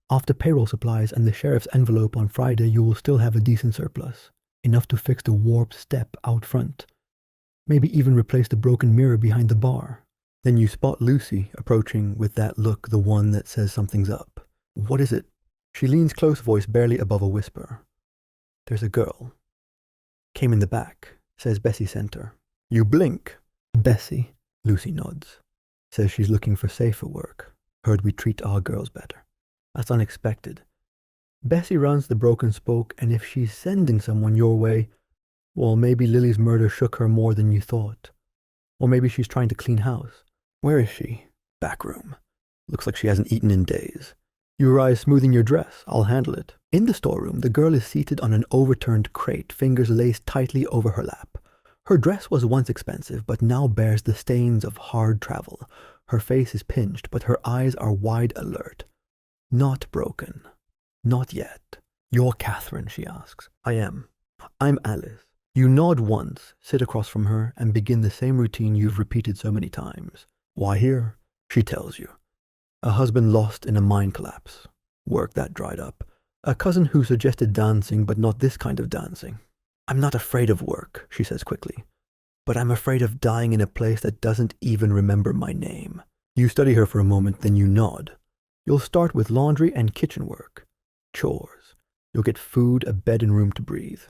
After payroll supplies and the sheriff's envelope on Friday, you will still have a decent surplus. Enough to fix the warped step out front. Maybe even replace the broken mirror behind the bar. Then you spot Lucy approaching with that look, the one that says something's up. What is it? She leans close, voice barely above a whisper. There's a girl. Came in the back, says Bessie sent her. You blink. Bessie, Lucy nods. Says she's looking for safer work. Heard we treat our girls better. That's unexpected. Bessie runs the broken spoke, and if she's sending someone your way, well, maybe Lily's murder shook her more than you thought. Or maybe she's trying to clean house. Where is she? Back room. Looks like she hasn't eaten in days. You rise, smoothing your dress. I'll handle it. In the storeroom, the girl is seated on an overturned crate, fingers laced tightly over her lap. Her dress was once expensive, but now bears the stains of hard travel. Her face is pinched, but her eyes are wide alert. Not broken. Not yet. You're Catherine, she asks. I am. I'm Alice. You nod once, sit across from her, and begin the same routine you've repeated so many times. Why here? She tells you. A husband lost in a mine collapse. Work that dried up. A cousin who suggested dancing, but not this kind of dancing. I'm not afraid of work, she says quickly. but I'm afraid of dying in a place that doesn't even remember my name. You study her for a moment, then you nod. You'll start with laundry and kitchen work. Chores. You'll get food, a bed, and room to breathe.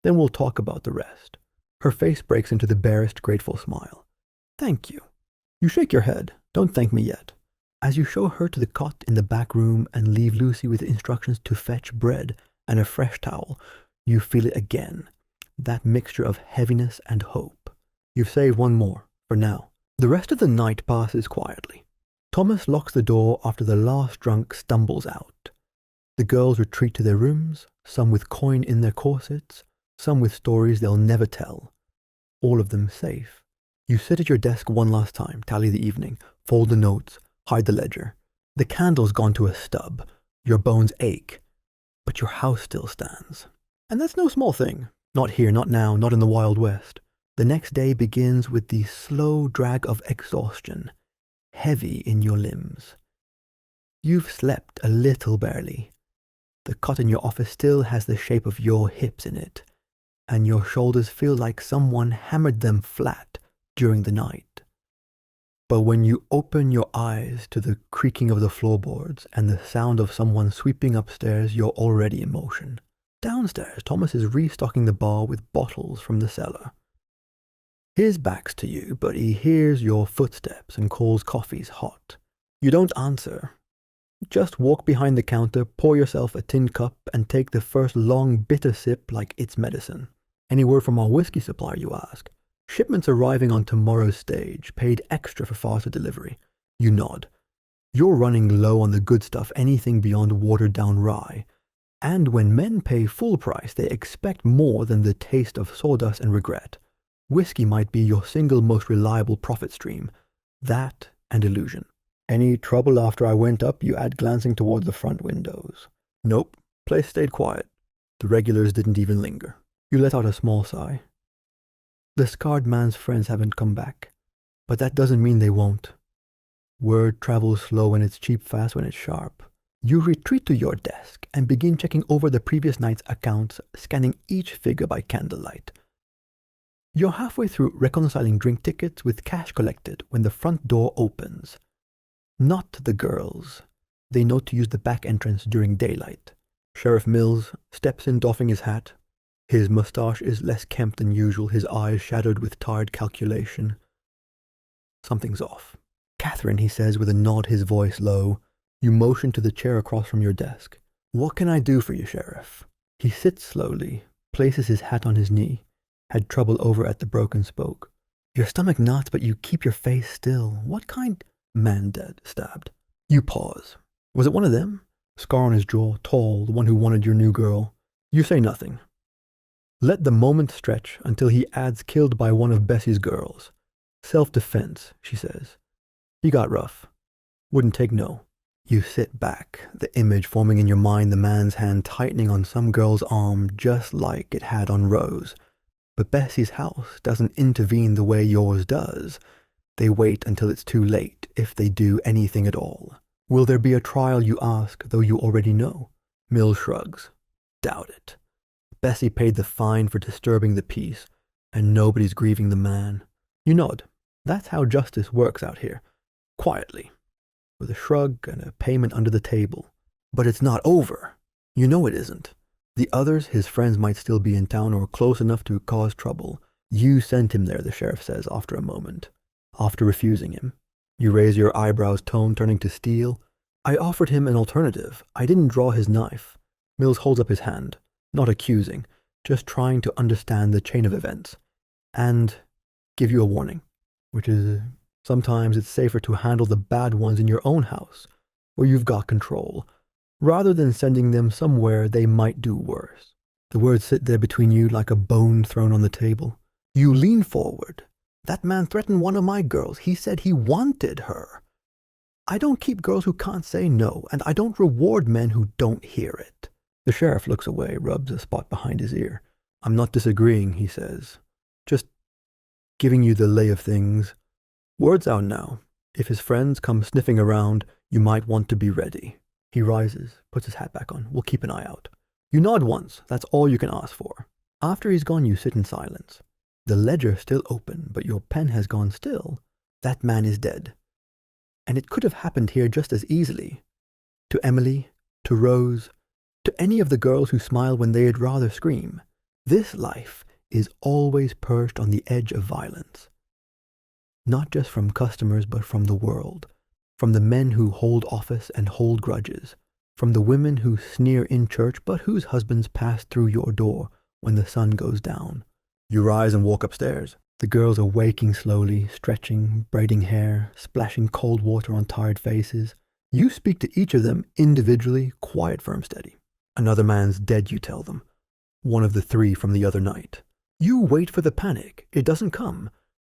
Then we'll talk about the rest. Her face breaks into the barest grateful smile. Thank you. You shake your head. Don't thank me yet. As you show her to the cot in the back room and leave Lucy with instructions to fetch bread and a fresh towel, you feel it again. That mixture of heaviness and hope. You've saved one more, for now. The rest of the night passes quietly. Thomas locks the door after the last drunk stumbles out. The girls retreat to their rooms, some with coin in their corsets, some with stories they'll never tell. All of them safe. You sit at your desk one last time, tally the evening, fold the notes, hide the ledger. The candle's gone to a stub. Your bones ache. But your house still stands. And that's no small thing. Not here, not now, not in the Wild West. The next day begins with the slow drag of exhaustion, heavy in your limbs. You've slept a little barely. The cot in your office still has the shape of your hips in it, and your shoulders feel like someone hammered them flat during the night. But when you open your eyes to the creaking of the floorboards and the sound of someone sweeping upstairs, you're already in motion. Downstairs, Thomas is restocking the bar with bottles from the cellar. His back's to you, but he hears your footsteps and calls coffee's hot. You don't answer. Just walk behind the counter, pour yourself a tin cup, and take the first long, bitter sip like it's medicine. Any word from our whiskey supplier, you ask? Shipments arriving on tomorrow's stage, paid extra for faster delivery. You nod. You're running low on the good stuff, anything beyond watered-down rye. And when men pay full price, they expect more than the taste of sawdust and regret. Whiskey might be your single most reliable profit stream. That and illusion. Any trouble after I went up, you add, glancing toward the front windows. Nope. Place stayed quiet. The regulars didn't even linger. You let out a small sigh. The scarred man's friends haven't come back, but that doesn't mean they won't. Word travels slow when it's cheap, fast when it's sharp. You retreat to your desk and begin checking over the previous night's accounts, scanning each figure by candlelight. You're halfway through reconciling drink tickets with cash collected when the front door opens. Not the girls. They note to use the back entrance during daylight. Sheriff Mills steps in, doffing his hat. His mustache is less kempt than usual, his eyes shadowed with tired calculation. Something's off. Catherine, he says with a nod, his voice low. You motion to the chair across from your desk. What can I do for you, Sheriff? He sits slowly, places his hat on his knee. Had trouble over at the broken spoke. Your stomach knots, but you keep your face still. What kind? Man dead, stabbed. You pause. Was it one of them? Scar on his jaw, tall, the one who wanted your new girl. You say nothing. Let the moment stretch until he adds killed by one of Bessie's girls. Self-defense, she says. He got rough. Wouldn't take no. You sit back, the image forming in your mind, the man's hand tightening on some girl's arm just like it had on Rose. But Bessie's house doesn't intervene the way yours does. They wait until it's too late, if they do anything at all. Will there be a trial, you ask, though you already know? Mills shrugs. Doubt it. Bessie paid the fine for disturbing the peace, and nobody's grieving the man. You nod. That's how justice works out here. Quietly. With a shrug and a payment under the table. But it's not over. You know it isn't. The others, his friends, might still be in town or close enough to cause trouble. You sent him there, the sheriff says after a moment. After refusing him. You raise your eyebrows, tone turning to steel. I offered him an alternative. I didn't draw his knife. Mills holds up his hand. Not accusing, just trying to understand the chain of events. And give you a warning, which is sometimes it's safer to handle the bad ones in your own house, where you've got control, rather than sending them somewhere they might do worse. The words sit there between you like a bone thrown on the table. You lean forward. That man threatened one of my girls. He said he wanted her. I don't keep girls who can't say no, and I don't reward men who don't hear it. The sheriff looks away, rubs a spot behind his ear. I'm not disagreeing, he says. Just giving you the lay of things. Word's out now. If his friends come sniffing around, you might want to be ready. He rises, puts his hat back on. We'll keep an eye out. You nod once. That's all you can ask for. After he's gone, you sit in silence. The ledger still open, but your pen has gone still. That man is dead. And it could have happened here just as easily. To Emily, to Rose, to any of the girls who smile when they'd rather scream. This life is always perched on the edge of violence. Not just from customers, but from the world. From the men who hold office and hold grudges. From the women who sneer in church, but whose husbands pass through your door when the sun goes down. You rise and walk upstairs. The girls are waking slowly, stretching, braiding hair, splashing cold water on tired faces. You speak to each of them individually, quiet, firm, steady. Another man's dead, you tell them. One of the three from the other night. You wait for the panic. It doesn't come.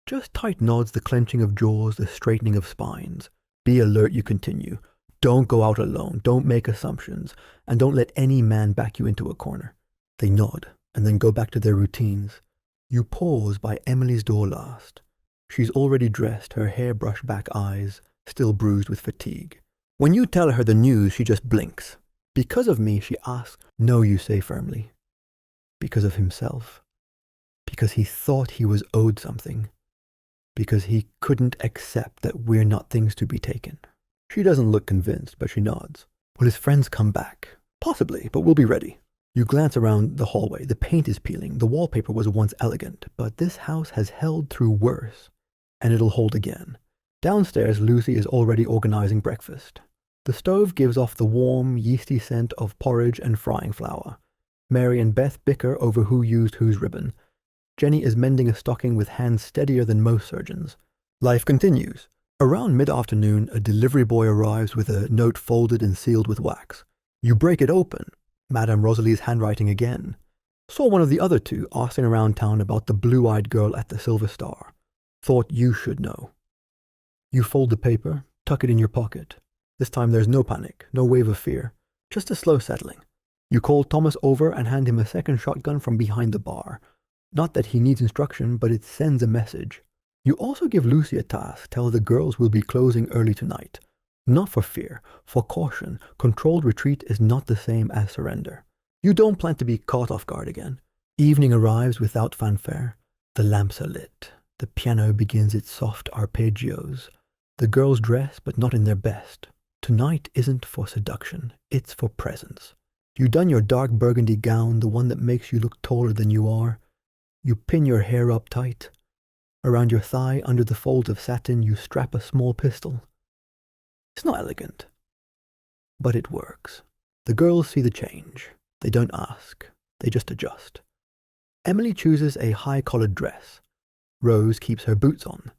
Just tight nods, the clenching of jaws, the straightening of spines. Be alert, you continue. Don't go out alone. Don't make assumptions. And don't let any man back you into a corner. They nod and then go back to their routines. You pause by Emily's door last. She's already dressed, her hair brushed back, eyes still bruised with fatigue. When you tell her the news, she just blinks. Because of me, she asks. No, you say firmly. Because of himself. Because he thought he was owed something. Because he couldn't accept that we're not things to be taken. She doesn't look convinced, but she nods. Will his friends come back? Possibly, but we'll be ready. You glance around the hallway. The paint is peeling. The wallpaper was once elegant, but this house has held through worse, and it'll hold again. Downstairs, Lucy is already organizing breakfast. The stove gives off the warm, yeasty scent of porridge and frying flour. Mary and Beth bicker over who used whose ribbon. Jenny is mending a stocking with hands steadier than most surgeons. Life continues. Around mid-afternoon, a delivery boy arrives with a note folded and sealed with wax. You break it open. Madame Rosalie's handwriting again. Saw one of the other two asking around town about the blue-eyed girl at the Silver Star. Thought you should know. You fold the paper, tuck it in your pocket. This time there's no panic, no wave of fear, just a slow settling. You call Thomas over and hand him a second shotgun from behind the bar. Not that he needs instruction, but it sends a message. You also give Lucy a task, tell the girls we'll be closing early tonight. Not for fear, for caution. Controlled retreat is not the same as surrender. You don't plan to be caught off guard again. Evening arrives without fanfare. The lamps are lit. The piano begins its soft arpeggios. The girls dress, but not in their best. Tonight isn't for seduction, it's for presence. You don your dark burgundy gown, the one that makes you look taller than you are. You pin your hair up tight. Around your thigh, under the folds of satin, you strap a small pistol. It's not elegant, but it works. The girls see the change. They don't ask. They just adjust. Emily chooses a high-collared dress. Rose keeps her boots on.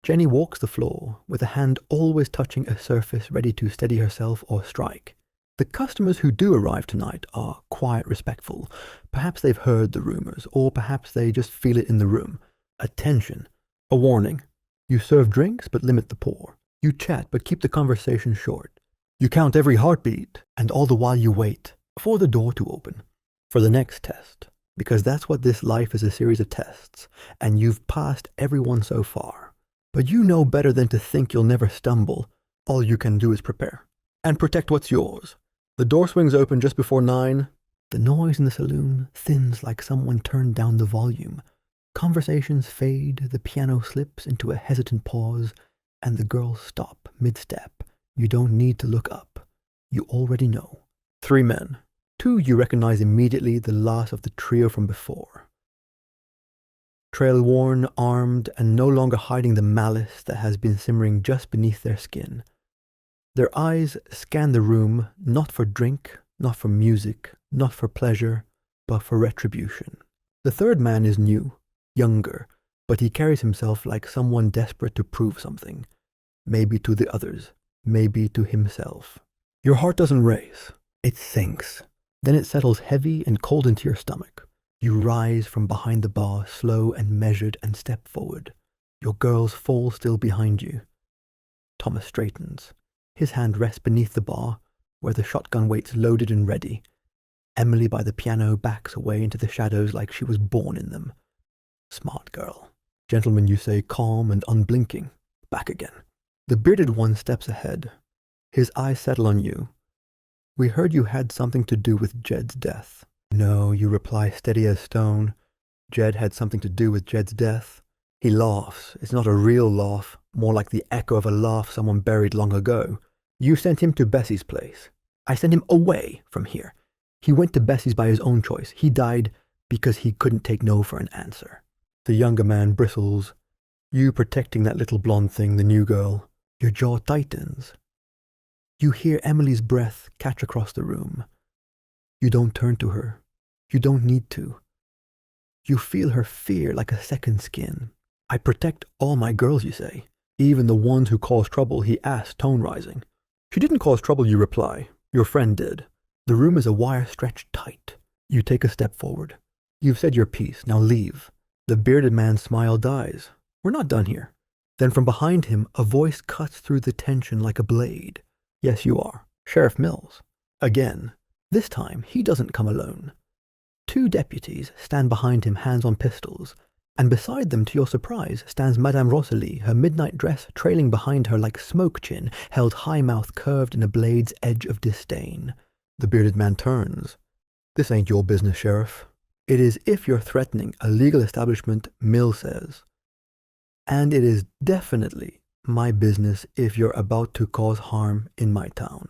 Jenny walks the floor, with a hand always touching a surface ready to steady herself or strike. The customers who do arrive tonight are quiet, respectful. Perhaps they've heard the rumors, or perhaps they just feel it in the room. Attention. A warning. You serve drinks, but limit the pour. You chat, but keep the conversation short. You count every heartbeat, and all the while you wait for the door to open. For the next test. Because that's what this life is, a series of tests, and you've passed everyone so far. But you know better than to think you'll never stumble. All you can do is prepare. And protect what's yours. The door swings open just before 9. The noise in the saloon thins like someone turned down the volume. Conversations fade, the piano slips into a hesitant pause, and the girls stop mid-step. You don't need to look up. You already know. 3 men. 2 you recognize immediately, the last of the trio from before. Trail-worn, armed, and no longer hiding the malice that has been simmering just beneath their skin. Their eyes scan the room, not for drink, not for music, not for pleasure, but for retribution. The third man is new, younger, but he carries himself like someone desperate to prove something. Maybe to the others, maybe to himself. Your heart doesn't race, it sinks. Then it settles heavy and cold into your stomach. You rise from behind the bar, slow and measured, and step forward. Your girls fall still behind you. Thomas straightens. His hand rests beneath the bar, where the shotgun waits loaded and ready. Emily by the piano backs away into the shadows like she was born in them. Smart girl. Gentlemen, you say, calm and unblinking. Back again. The bearded one steps ahead. His eyes settle on you. We heard you had something to do with Jed's death. No, you reply, steady as stone. Jed had something to do with Jed's death. He laughs. It's not a real laugh, more like the echo of a laugh someone buried long ago. You sent him to Bessie's place. I sent him away from here. He went to Bessie's by his own choice. He died because he couldn't take no for an answer. The younger man bristles. You protecting that little blonde thing, the new girl. Your jaw tightens. You hear Emily's breath catch across the room. You don't turn to her. You don't need to. You feel her fear like a second skin. I protect all my girls, you say. Even the ones who cause trouble, he asks, tone rising. She didn't cause trouble, you reply. Your friend did. The room is a wire stretched tight. You take a step forward. You've said your piece, now leave. The bearded man's smile dies. We're not done here. Then from behind him, a voice cuts through the tension like a blade. Yes, you are. Sheriff Mills. Again. This time, he doesn't come alone. 2 deputies stand behind him, hands on pistols, and beside them, to your surprise, stands Madame Rosalie, her midnight dress trailing behind her like smoke chin, held high mouth curved in a blade's edge of disdain. The bearded man turns. This ain't your business, Sheriff. It is if you're threatening a legal establishment, Mill says. And it is definitely my business if you're about to cause harm in my town.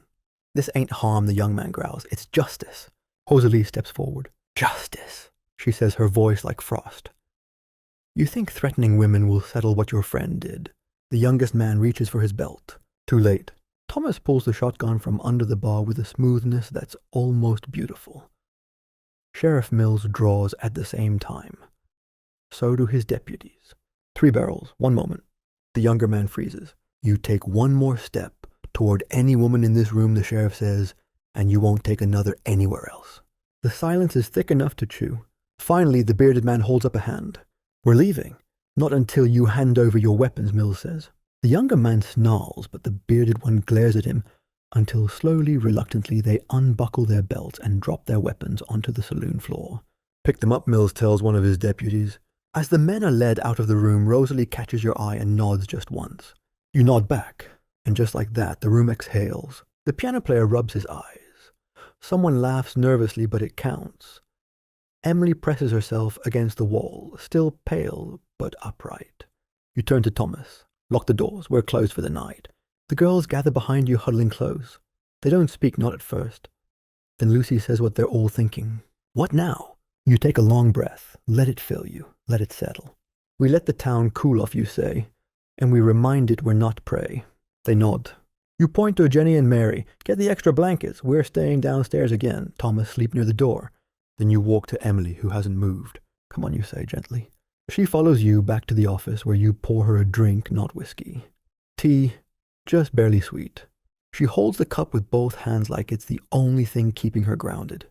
This ain't harm, the young man growls. It's justice. Rosalie steps forward. Justice, she says, her voice like frost. You think threatening women will settle what your friend did. The youngest man reaches for his belt. Too late. Thomas pulls the shotgun from under the bar with a smoothness that's almost beautiful. Sheriff Mills draws at the same time. So do his deputies. 3 barrels, 1 moment. The younger man freezes. You take one more step toward any woman in this room, the sheriff says, and you won't take another anywhere else. The silence is thick enough to chew. Finally, the bearded man holds up a hand. We're leaving. Not until you hand over your weapons, Mills says. The younger man snarls, but the bearded one glares at him until slowly, reluctantly, they unbuckle their belts and drop their weapons onto the saloon floor. Pick them up, Mills tells one of his deputies. As the men are led out of the room, Rosalie catches your eye and nods just once. You nod back, and just like that, the room exhales. The piano player rubs his eyes. Someone laughs nervously, but it counts. Emily presses herself against the wall, still pale but upright. You turn to Thomas. Lock the doors. We're closed for the night. The girls gather behind you, huddling close. They don't speak, not at first. Then Lucy says what they're all thinking. What now? You take a long breath. Let it fill you. Let it settle. We let the town cool off, you say, and we remind it we're not prey. They nod. You point to Jenny and Mary. Get the extra blankets. We're staying downstairs again. Thomas sleep near the door. Then you walk to Emily, who hasn't moved. Come on, you say gently. She follows you back to the office where you pour her a drink, not whiskey. Tea, just barely sweet. She holds the cup with both hands like it's the only thing keeping her grounded.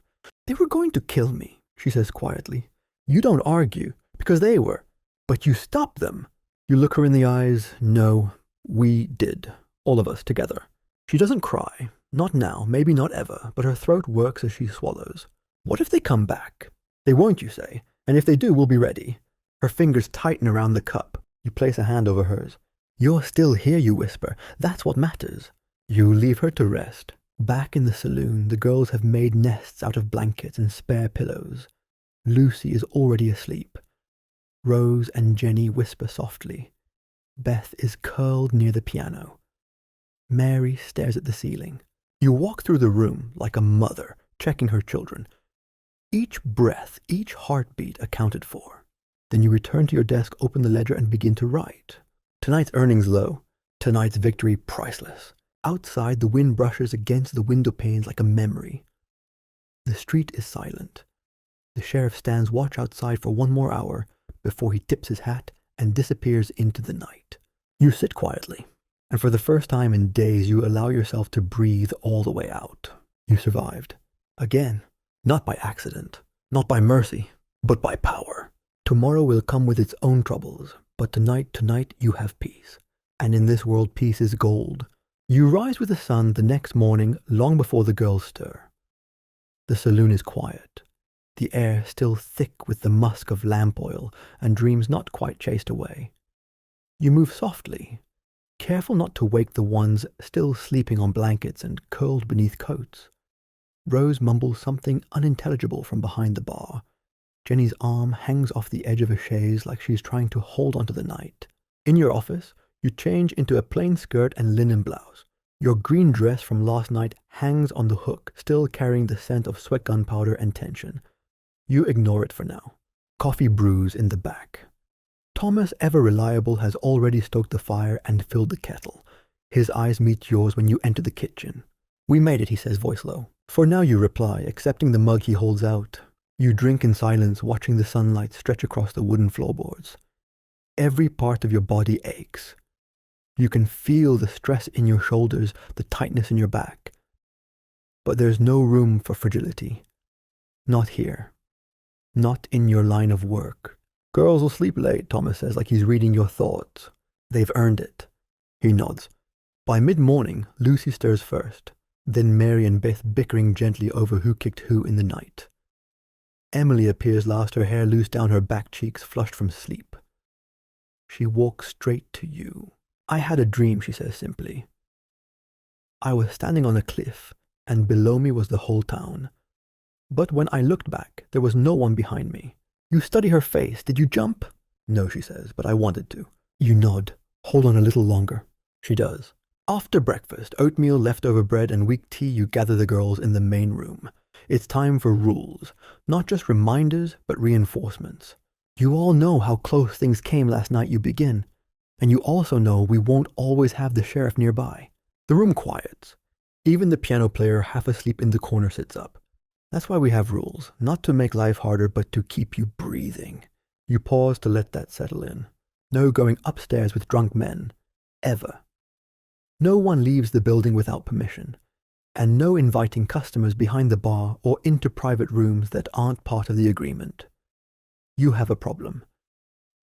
They were going to kill me, she says quietly. You don't argue, because they were. But you stopped them. You look her in the eyes. No, we did. All of us together. She doesn't cry. Not now, maybe not ever, but her throat works as she swallows. What if they come back? They won't, you say, and if they do, we'll be ready. Her fingers tighten around the cup. You place a hand over hers. You're still here, you whisper. That's what matters. You leave her to rest. Back in the saloon, the girls have made nests out of blankets and spare pillows. Lucy is already asleep. Rose and Jenny whisper softly. Beth is curled near the piano. Mary stares at the ceiling. You walk through the room like a mother, checking her children. Each breath, each heartbeat accounted for. Then you return to your desk, open the ledger, and begin to write. Tonight's earnings low. Tonight's victory priceless. Outside, the wind brushes against the window panes like a memory. The street is silent. The sheriff stands watch outside for 1 more hour before he tips his hat and disappears into the night. You sit quietly, and for the first time in days you allow yourself to breathe all the way out. You survived. Again. Not by accident, not by mercy, but by power. Tomorrow will come with its own troubles, but tonight you have peace. And in this world peace is gold. You rise with the sun the next morning, long before the girls stir. The saloon is quiet, the air still thick with the musk of lamp oil and dreams not quite chased away. You move softly, careful not to wake the ones still sleeping on blankets and curled beneath coats. Rose mumbles something unintelligible from behind the bar. Jenny's arm hangs off the edge of a chaise like she's trying to hold onto the night. In your office, you change into a plain skirt and linen blouse. Your green dress from last night hangs on the hook, still carrying the scent of sweat gunpowder and tension. You ignore it for now. Coffee brews in the back. Thomas, ever reliable, has already stoked the fire and filled the kettle. His eyes meet yours when you enter the kitchen. "We made it," he says, voice low. For now you reply, accepting the mug he holds out. You drink in silence, watching the sunlight stretch across the wooden floorboards. Every part of your body aches. You can feel the stress in your shoulders, the tightness in your back. But there's no room for fragility. Not here. Not in your line of work. "Girls will sleep late," Thomas says, like he's reading your thoughts. "They've earned it." He nods. By mid-morning, Lucy stirs first. Then Mary and Beth bickering gently over who kicked who in the night. Emily appears last, her hair loose down her back cheeks, flushed from sleep. She walks straight to you. "I had a dream," she says simply. "I was standing on a cliff, and below me was the whole town. But when I looked back, there was no one behind me." You study her face. "Did you jump?" "No," she says, "but I wanted to." You nod. "Hold on a little longer." She does. After breakfast, oatmeal, leftover bread, and weak tea, you gather the girls in the main room. It's time for rules. Not just reminders, but reinforcements. "You all know how close things came last night," you begin. "And you also know we won't always have the sheriff nearby." The room quiets. Even the piano player, half asleep in the corner, sits up. That's why we have rules. Not to make life harder, but to keep you breathing. You pause to let that settle in. No going upstairs with drunk men. Ever. No one leaves the building without permission. And no inviting customers behind the bar or into private rooms that aren't part of the agreement. You have a problem.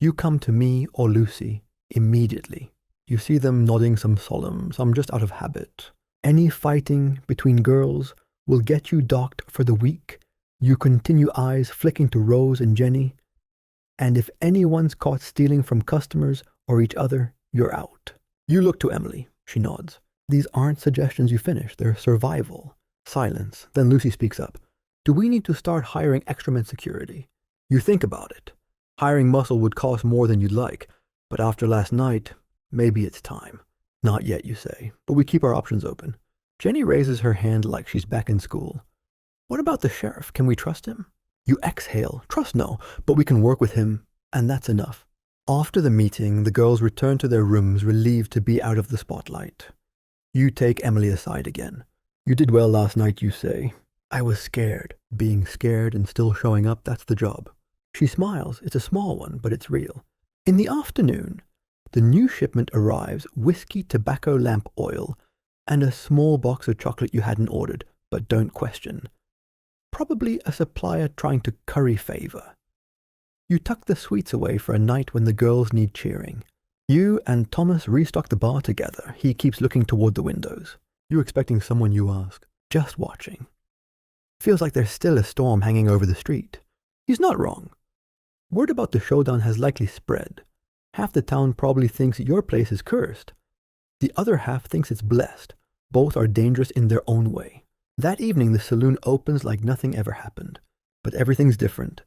You come to me or Lucy immediately. You see them nodding, some solemn, some just out of habit. Any fighting between girls will get you docked for the week. You continue, eyes flicking to Rose and Jenny. And if anyone's caught stealing from customers or each other, you're out. You look to Emily. She nods. "These aren't suggestions," you finish. "They're survival." Silence. Then Lucy speaks up. "Do we need to start hiring extra men security?" You think about it. Hiring muscle would cost more than you'd like. But after last night, maybe it's time. "Not yet," you say. "But we keep our options open." Jenny raises her hand like she's back in school. "What about the sheriff? Can we trust him?" You exhale. "Trust no, but we can work with him, and that's enough." After the meeting, the girls return to their rooms, relieved to be out of the spotlight. You take Emily aside again. "You did well last night," you say. "I was scared. Being scared and still showing up, that's the job." She smiles. It's a small one, but it's real. In the afternoon, the new shipment arrives: whiskey, tobacco lamp oil, and a small box of chocolate you hadn't ordered, but don't question. Probably a supplier trying to curry favor. You tuck the sweets away for a night when the girls need cheering. You and Thomas restock the bar together. He keeps looking toward the windows. "You expecting someone?" you ask. "Just watching." Feels like there's still a storm hanging over the street. He's not wrong. Word about the showdown has likely spread. Half the town probably thinks your place is cursed. The other half thinks it's blessed. Both are dangerous in their own way. That evening the saloon opens like nothing ever happened. But everything's different.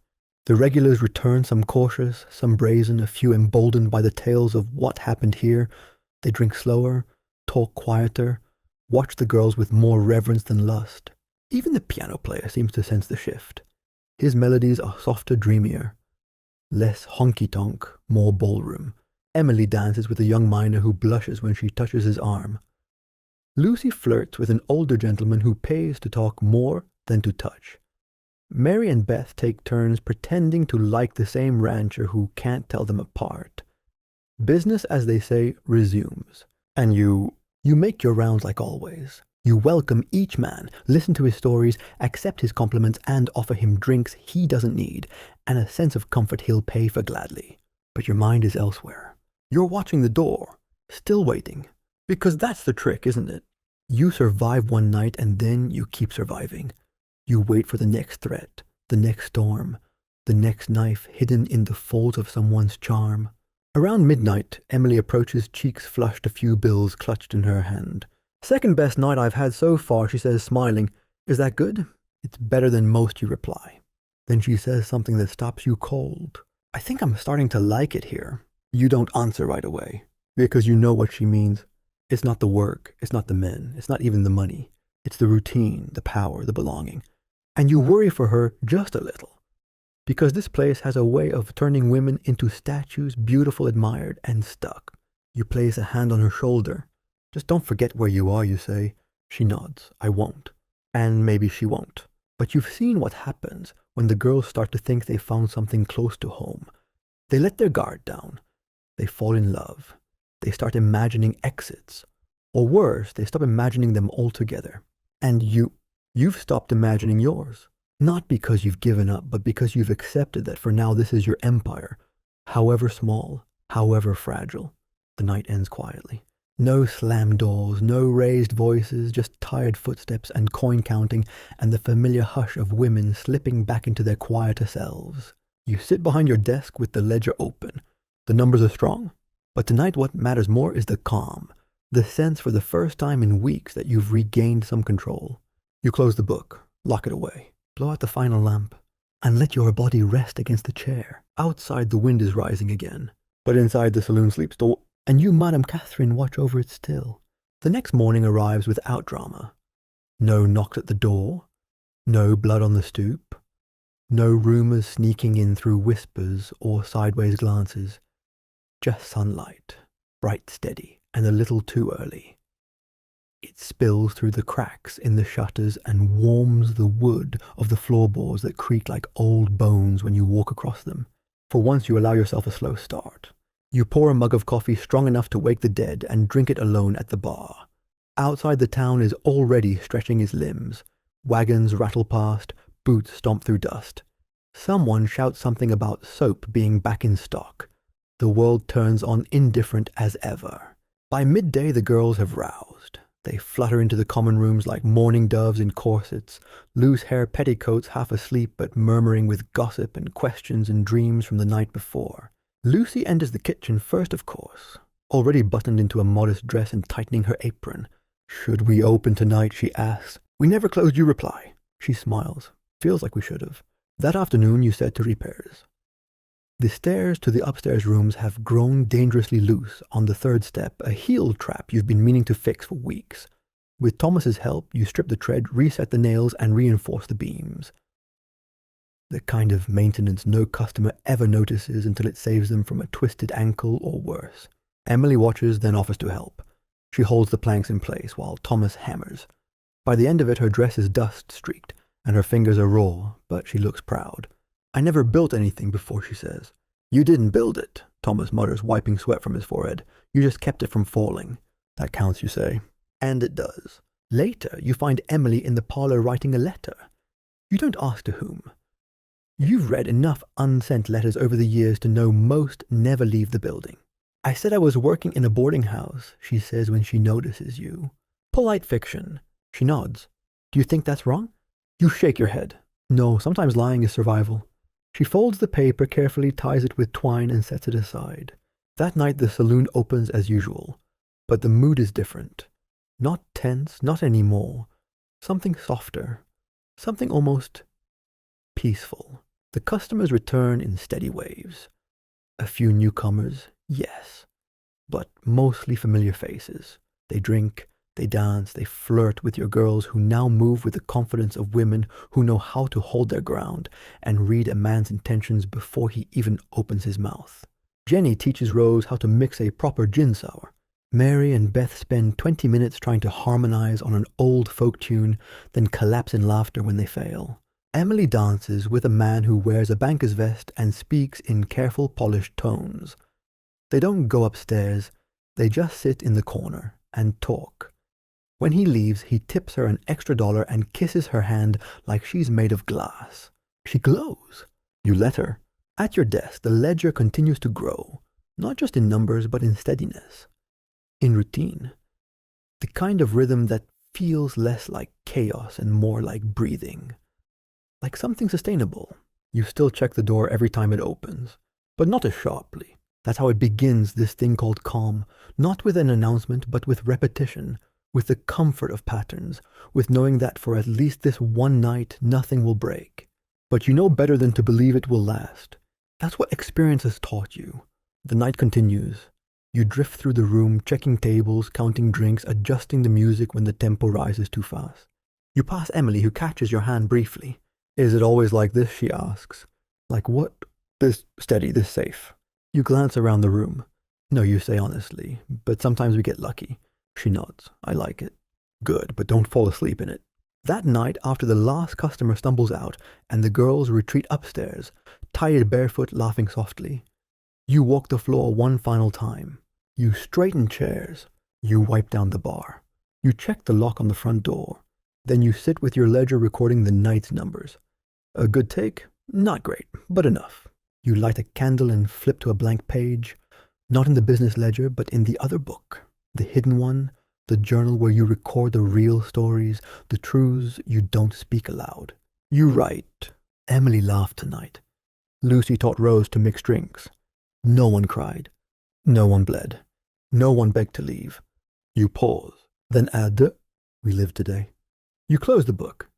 The regulars return, some cautious, some brazen, a few emboldened by the tales of what happened here. They drink slower, talk quieter, watch the girls with more reverence than lust. Even the piano player seems to sense the shift. His melodies are softer, dreamier. Less honky-tonk, more ballroom. Emily dances with a young miner who blushes when she touches his arm. Lucy flirts with an older gentleman who pays to talk more than to touch. Mary and Beth take turns pretending to like the same rancher who can't tell them apart. Business, as they say, resumes. And you make your rounds like always. You welcome each man, listen to his stories, accept his compliments, and offer him drinks he doesn't need, and a sense of comfort he'll pay for gladly. But your mind is elsewhere. You're watching the door, still waiting. Because that's the trick, isn't it? You survive one night and then you keep surviving. You wait for the next threat, the next storm, the next knife hidden in the folds of someone's charm. Around midnight, Emily approaches, cheeks flushed, a few bills clutched in her hand. "Second best night I've had so far," she says, smiling. "Is that good?" "It's better than most," you reply. Then she says something that stops you cold. I think I'm starting to like it here. You don't answer right away, because you know what she means. It's not the work, it's not the men, it's not even the money. It's the routine, the power, the belonging. And you worry for her just a little. Because this place has a way of turning women into statues, beautiful, admired, and stuck. You place a hand on her shoulder. Just don't forget where you are, you say. She nods. I won't. And maybe she won't. But you've seen what happens when the girls start to think they found something close to home. They let their guard down. They fall in love. They start imagining exits. Or worse, they stop imagining them altogether. And you've stopped imagining yours. Not because you've given up, but because you've accepted that for now this is your empire. However small, however fragile. The night ends quietly. No slammed doors, no raised voices, just tired footsteps and coin counting and the familiar hush of women slipping back into their quieter selves. You sit behind your desk with the ledger open. The numbers are strong, but tonight what matters more is the calm, the sense for the first time in weeks that you've regained some control. You close the book, lock it away, blow out the final lamp, and let your body rest against the chair. Outside the wind is rising again, but inside the saloon sleeps the and you, Madame Catherine, watch over it still. The next morning arrives without drama. No knocks at the door, no blood on the stoop, no rumors sneaking in through whispers or sideways glances. Just sunlight, bright, steady, and a little too early. It spills through the cracks in the shutters and warms the wood of the floorboards that creak like old bones when you walk across them. For once you allow yourself a slow start. You pour a mug of coffee strong enough to wake the dead and drink it alone at the bar. Outside the town is already stretching his limbs. Wagons rattle past, boots stomp through dust. Someone shouts something about soap being back in stock. The world turns on indifferent as ever. By midday the girls have roused. They flutter into the common rooms like mourning doves in corsets, loose hair petticoats half asleep but murmuring with gossip and questions and dreams from the night before. Lucy enters the kitchen first, of course, already buttoned into a modest dress and tightening her apron. Should we open tonight, she asks. We never closed, you reply. She smiles. Feels like we should have. That afternoon you said to repairs. The stairs to the upstairs rooms have grown dangerously loose. On the third step, a heel trap you've been meaning to fix for weeks. With Thomas's help, you strip the tread, reset the nails, and reinforce the beams. The kind of maintenance no customer ever notices until it saves them from a twisted ankle or worse. Emily watches, then offers to help. She holds the planks in place while Thomas hammers. By the end of it, her dress is dust-streaked, and her fingers are raw, but she looks proud. I never built anything before, she says. You didn't build it, Thomas mutters, wiping sweat from his forehead. You just kept it from falling. That counts, you say. And it does. Later, you find Emily in the parlor writing a letter. You don't ask to whom. You've read enough unsent letters over the years to know most never leave the building. I said I was working in a boarding house, she says when she notices you. Polite fiction. She nods. Do you think that's wrong? You shake your head. No, sometimes lying is survival. She folds the paper, carefully ties it with twine and sets it aside. That night the saloon opens as usual, but the mood is different. Not tense, not anymore. Something softer. Something almost peaceful. The customers return in steady waves. A few newcomers, yes, but mostly familiar faces. They drink, they dance, they flirt with your girls who now move with the confidence of women who know how to hold their ground and read a man's intentions before he even opens his mouth. Jenny teaches Rose how to mix a proper gin sour. Mary and Beth spend 20 minutes trying to harmonize on an old folk tune, then collapse in laughter when they fail. Emily dances with a man who wears a banker's vest and speaks in careful, polished tones. They don't go upstairs, they just sit in the corner and talk. When he leaves, he tips her an extra $1 and kisses her hand like she's made of glass. She glows. You let her. At your desk, the ledger continues to grow, not just in numbers, but in steadiness, in routine. The kind of rhythm that feels less like chaos and more like breathing. Like something sustainable. You still check the door every time it opens, but not as sharply. That's how it begins, this thing called calm, not with an announcement, but with repetition, with the comfort of patterns, with knowing that for at least this one night, nothing will break. But you know better than to believe it will last. That's what experience has taught you. The night continues. You drift through the room, checking tables, counting drinks, adjusting the music when the tempo rises too fast. You pass Emily, who catches your hand briefly. Is it always like this? She asks. Like what? This steady, this safe. You glance around the room. No, you say honestly, but sometimes we get lucky. She nods. I like it. Good, but don't fall asleep in it. That night, after the last customer stumbles out and the girls retreat upstairs, tired barefoot, laughing softly, you walk the floor one final time. You straighten chairs. You wipe down the bar. You check the lock on the front door. Then you sit with your ledger recording the night's numbers. A good take? Not great, but enough. You light a candle and flip to a blank page, not in the business ledger, but in the other book, the hidden one, the journal where you record the real stories, the truths you don't speak aloud. You write, Emily laughed tonight. Lucy taught Rose to mix drinks. No one cried. No one bled. No one begged to leave. You pause, then add, we live today. You close the book,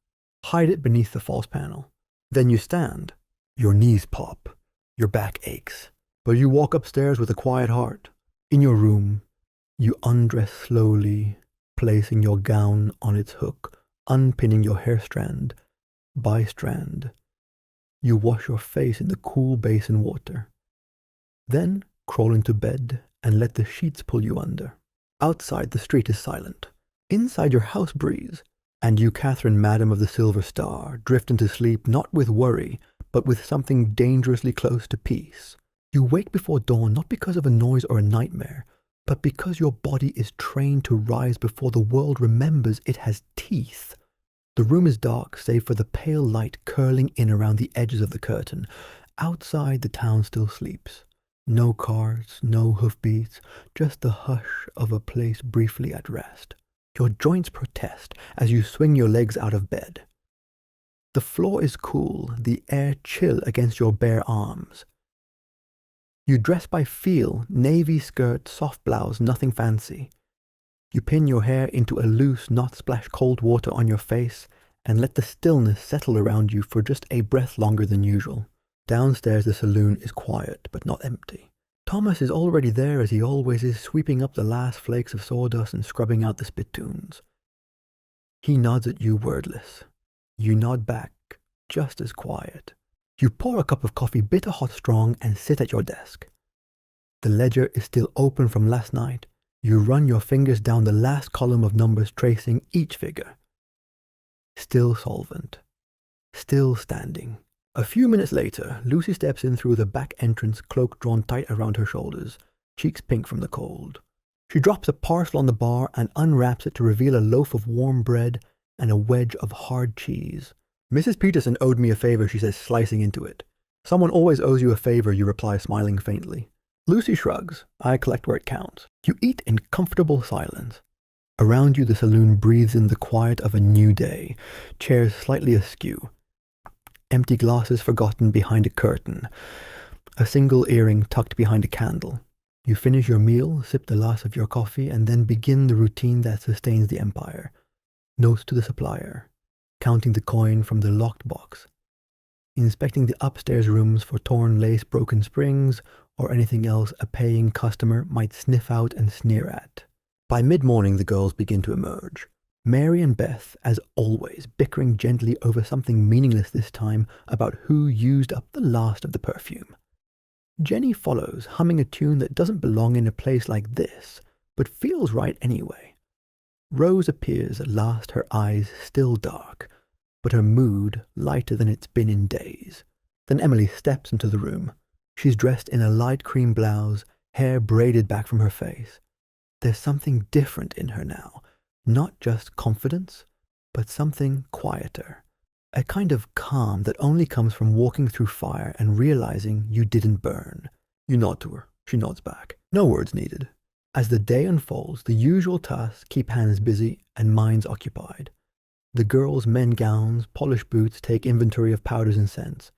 hide it beneath the false panel. Then you stand. Your knees pop. Your back aches. But you walk upstairs with a quiet heart. In your room, you undress slowly, placing your gown on its hook, unpinning your hair strand by strand. You wash your face in the cool basin water. Then crawl into bed and let the sheets pull you under. Outside, the street is silent. Inside, your house breathes. And you, Catherine, Madam of the Silver Star, drift into sleep not with worry, but with something dangerously close to peace. You wake before dawn not because of a noise or a nightmare, but because your body is trained to rise before the world remembers it has teeth. The room is dark, save for the pale light curling in around the edges of the curtain. Outside, the town still sleeps. No cars, no hoofbeats, just the hush of a place briefly at rest. Your joints protest as you swing your legs out of bed. The floor is cool, the air chill against your bare arms. You dress by feel, navy skirt, soft blouse, nothing fancy. You pin your hair into a loose knot, splash cold water on your face, and let the stillness settle around you for just a breath longer than usual. Downstairs the saloon is quiet, but not empty. Thomas is already there as he always is, sweeping up the last flakes of sawdust and scrubbing out the spittoons. He nods at you wordless. You nod back, just as quiet. You pour a cup of coffee bitter hot strong and sit at your desk. The ledger is still open from last night. You run your fingers down the last column of numbers tracing each figure. Still solvent. Still standing. A few minutes later, Lucy steps in through the back entrance, cloak drawn tight around her shoulders, cheeks pink from the cold. She drops a parcel on the bar and unwraps it to reveal a loaf of warm bread and a wedge of hard cheese. Mrs. Peterson owed me a favor, she says, slicing into it. Someone always owes you a favor, you reply, smiling faintly. Lucy shrugs. I collect where it counts. You eat in comfortable silence. Around you, the saloon breathes in the quiet of a new day, chairs slightly askew. Empty glasses forgotten behind a curtain, a single earring tucked behind a candle. You finish your meal, sip the last of your coffee, and then begin the routine that sustains the empire. Notes to the supplier, counting the coin from the locked box, inspecting the upstairs rooms for torn lace, broken springs, or anything else a paying customer might sniff out and sneer at. By mid-morning, the girls begin to emerge. Mary and Beth, as always, bickering gently over something meaningless this time about who used up the last of the perfume. Jenny follows, humming a tune that doesn't belong in a place like this, but feels right anyway. Rose appears at last, her eyes still dark, but her mood lighter than it's been in days. Then Emily steps into the room. She's dressed in a light cream blouse, hair braided back from her face. There's something different in her now. Not just confidence, but something quieter. A kind of calm that only comes from walking through fire and realizing you didn't burn. You nod to her. She nods back. No words needed. As the day unfolds, the usual tasks keep hands busy and minds occupied. The girls mend gowns, polish boots, take inventory of powders and scents.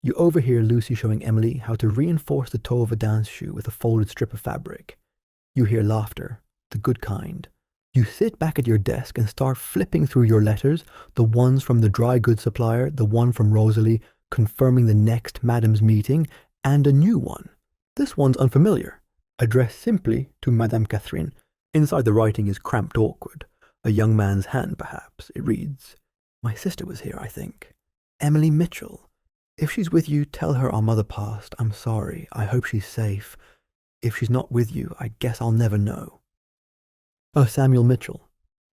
You overhear Lucy showing Emily how to reinforce the toe of a dance shoe with a folded strip of fabric. You hear laughter, the good kind. You sit back at your desk and start flipping through your letters, the ones from the dry goods supplier, the one from Rosalie, confirming the next Madame's meeting, and a new one. This one's unfamiliar, addressed simply to Madame Catherine. Inside the writing is cramped awkward. A young man's hand, perhaps. It reads, "My sister was here, I think. Emily Mitchell. If she's with you, tell her our mother passed. I'm sorry. I hope she's safe. If she's not with you, I guess I'll never know." Oh, Samuel Mitchell.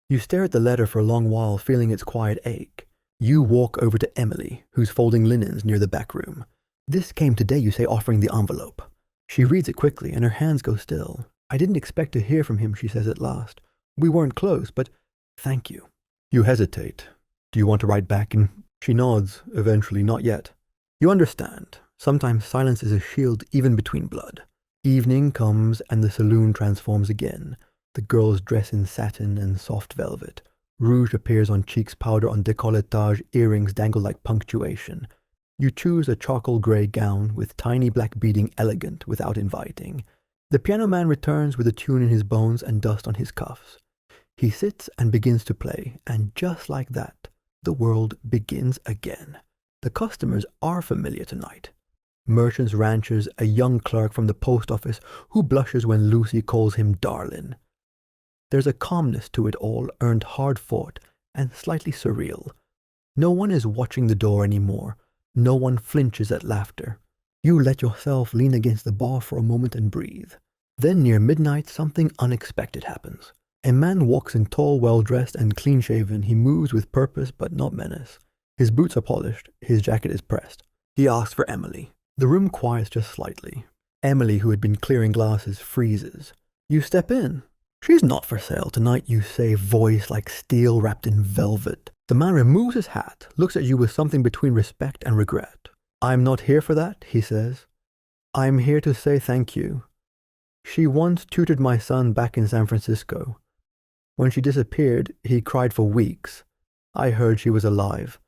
You stare at the letter for a long while, feeling its quiet ache. You walk over to Emily, who's folding linens near the back room. "This came today, you say, offering the envelope." She reads it quickly, and her hands go still. "I didn't expect to hear from him," she says at last. "We weren't close, but thank you." You hesitate. "Do you want to write back?" And she nods, eventually. "Not yet." You understand. Sometimes silence is a shield even between blood. Evening comes, and the saloon transforms again. The girls dress in satin and soft velvet. Rouge appears on cheeks, powder on décolletage, earrings dangle like punctuation. You choose a charcoal grey gown with tiny black beading, elegant without inviting. The piano man returns with a tune in his bones and dust on his cuffs. He sits and begins to play, and just like that, the world begins again. The customers are familiar tonight. Merchants, ranchers, a young clerk from the post office who blushes when Lucy calls him darling. There's a calmness to it all, earned hard-fought and slightly surreal. No one is watching the door anymore. No one flinches at laughter. You let yourself lean against the bar for a moment and breathe. Then near midnight, something unexpected happens. A man walks in tall, well-dressed and clean-shaven. He moves with purpose but not menace. His boots are polished. His jacket is pressed. He asks for Emily. The room quiets just slightly. Emily, who had been clearing glasses, freezes. You step in. "She's not for sale tonight," you say, voice like steel wrapped in velvet. The man removes his hat, looks at you with something between respect and regret. "I'm not here for that," he says. "I'm here to say thank you. She once tutored my son back in San Francisco. When she disappeared, he cried for weeks. I heard she was alive.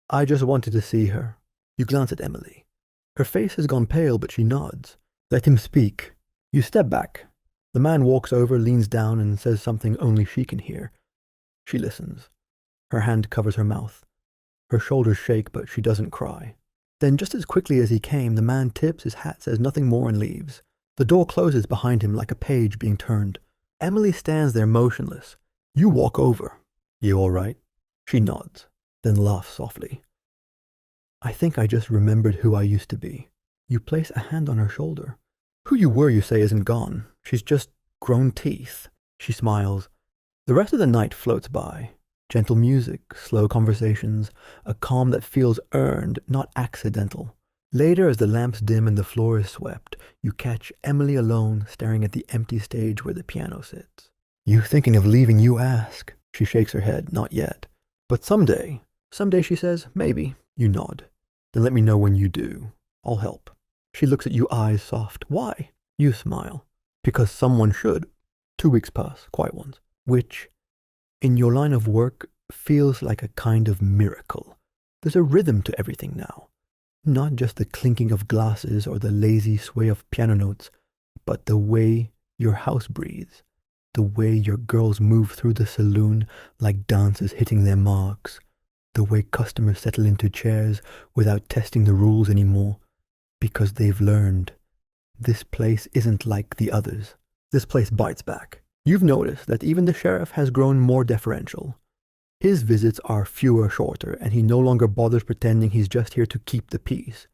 I just wanted to see her." You glance at Emily. Her face has gone pale, but she nods. Let him speak. You step back. The man walks over, leans down, and says something only she can hear. She listens. Her hand covers her mouth. Her shoulders shake, but she doesn't cry. Then, just as quickly as he came, the man tips his hat, says nothing more, and leaves. The door closes behind him like a page being turned. Emily stands there motionless. You walk over. "You all right?" She nods, then laughs softly. "I think I just remembered who I used to be." You place a hand on her shoulder. "Who you were, you say, isn't gone. She's just grown teeth." She smiles. The rest of the night floats by. Gentle music, slow conversations, a calm that feels earned, not accidental. Later, as the lamps dim and the floor is swept, you catch Emily alone, staring at the empty stage where the piano sits. "You thinking of leaving, you ask?" She shakes her head. "Not yet. But someday." "Someday," she says. "Maybe." You nod. "Then let me know when you do. I'll help." She looks at you, eyes soft. "Why?" You smile. "Because someone should." 2 weeks pass, quiet ones. Which, in your line of work, feels like a kind of miracle. There's a rhythm to everything now. Not just the clinking of glasses or the lazy sway of piano notes, but the way your house breathes, the way your girls move through the saloon like dancers hitting their marks, the way customers settle into chairs without testing the rules anymore, because they've learned. This place isn't like the others. This place bites back. You've noticed that even the sheriff has grown more deferential. His visits are fewer, shorter, and he no longer bothers pretending he's just here to keep the peace.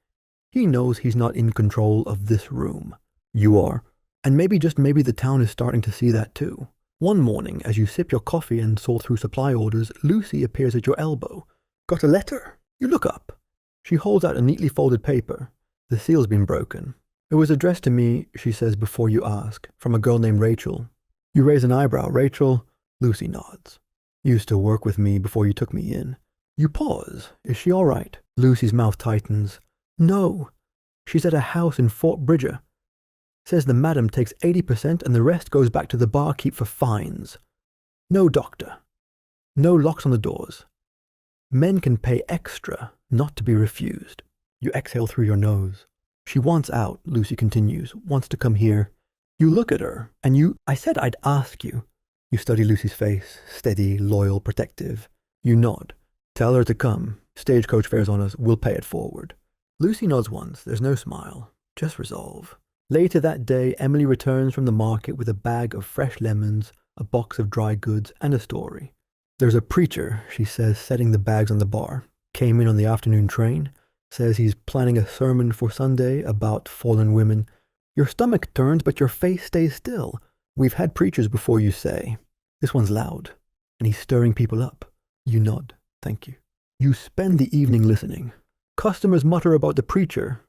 He knows he's not in control of this room. You are. And maybe, just maybe, the town is starting to see that too. One morning, as you sip your coffee and sort through supply orders, Lucy appears at your elbow. "Got a letter?" You look up. She holds out a neatly folded paper. The seal's been broken. "It was addressed to me," she says before you ask, "from a girl named Rachel." You raise an eyebrow. "Rachel?" Lucy nods. "Used to work with me before you took me in." You pause. "Is she all right?" Lucy's mouth tightens. "No. She's at a house in Fort Bridger. Says the madam takes 80% and the rest goes back to the barkeep for fines. No doctor. No locks on the doors. Men can pay extra not to be refused." You exhale through your nose. "She wants out," Lucy continues, "wants to come here." You look at her, and "I said I'd ask you." You study Lucy's face, steady, loyal, protective. You nod. "Tell her to come. Stagecoach fare's on us. We'll pay it forward." Lucy nods once. There's no smile, just resolve. Later that day, Emily returns from the market with a bag of fresh lemons, a box of dry goods, and a story. There's a preacher, she says, setting the bags on the bar. Came in on the afternoon train. Says he's planning a sermon for Sunday about fallen women. Your stomach turns, but your face stays still. We've had preachers before, you say. This one's loud, and he's stirring people up. You nod. Thank you. You spend the evening listening. Customers mutter about the preacher.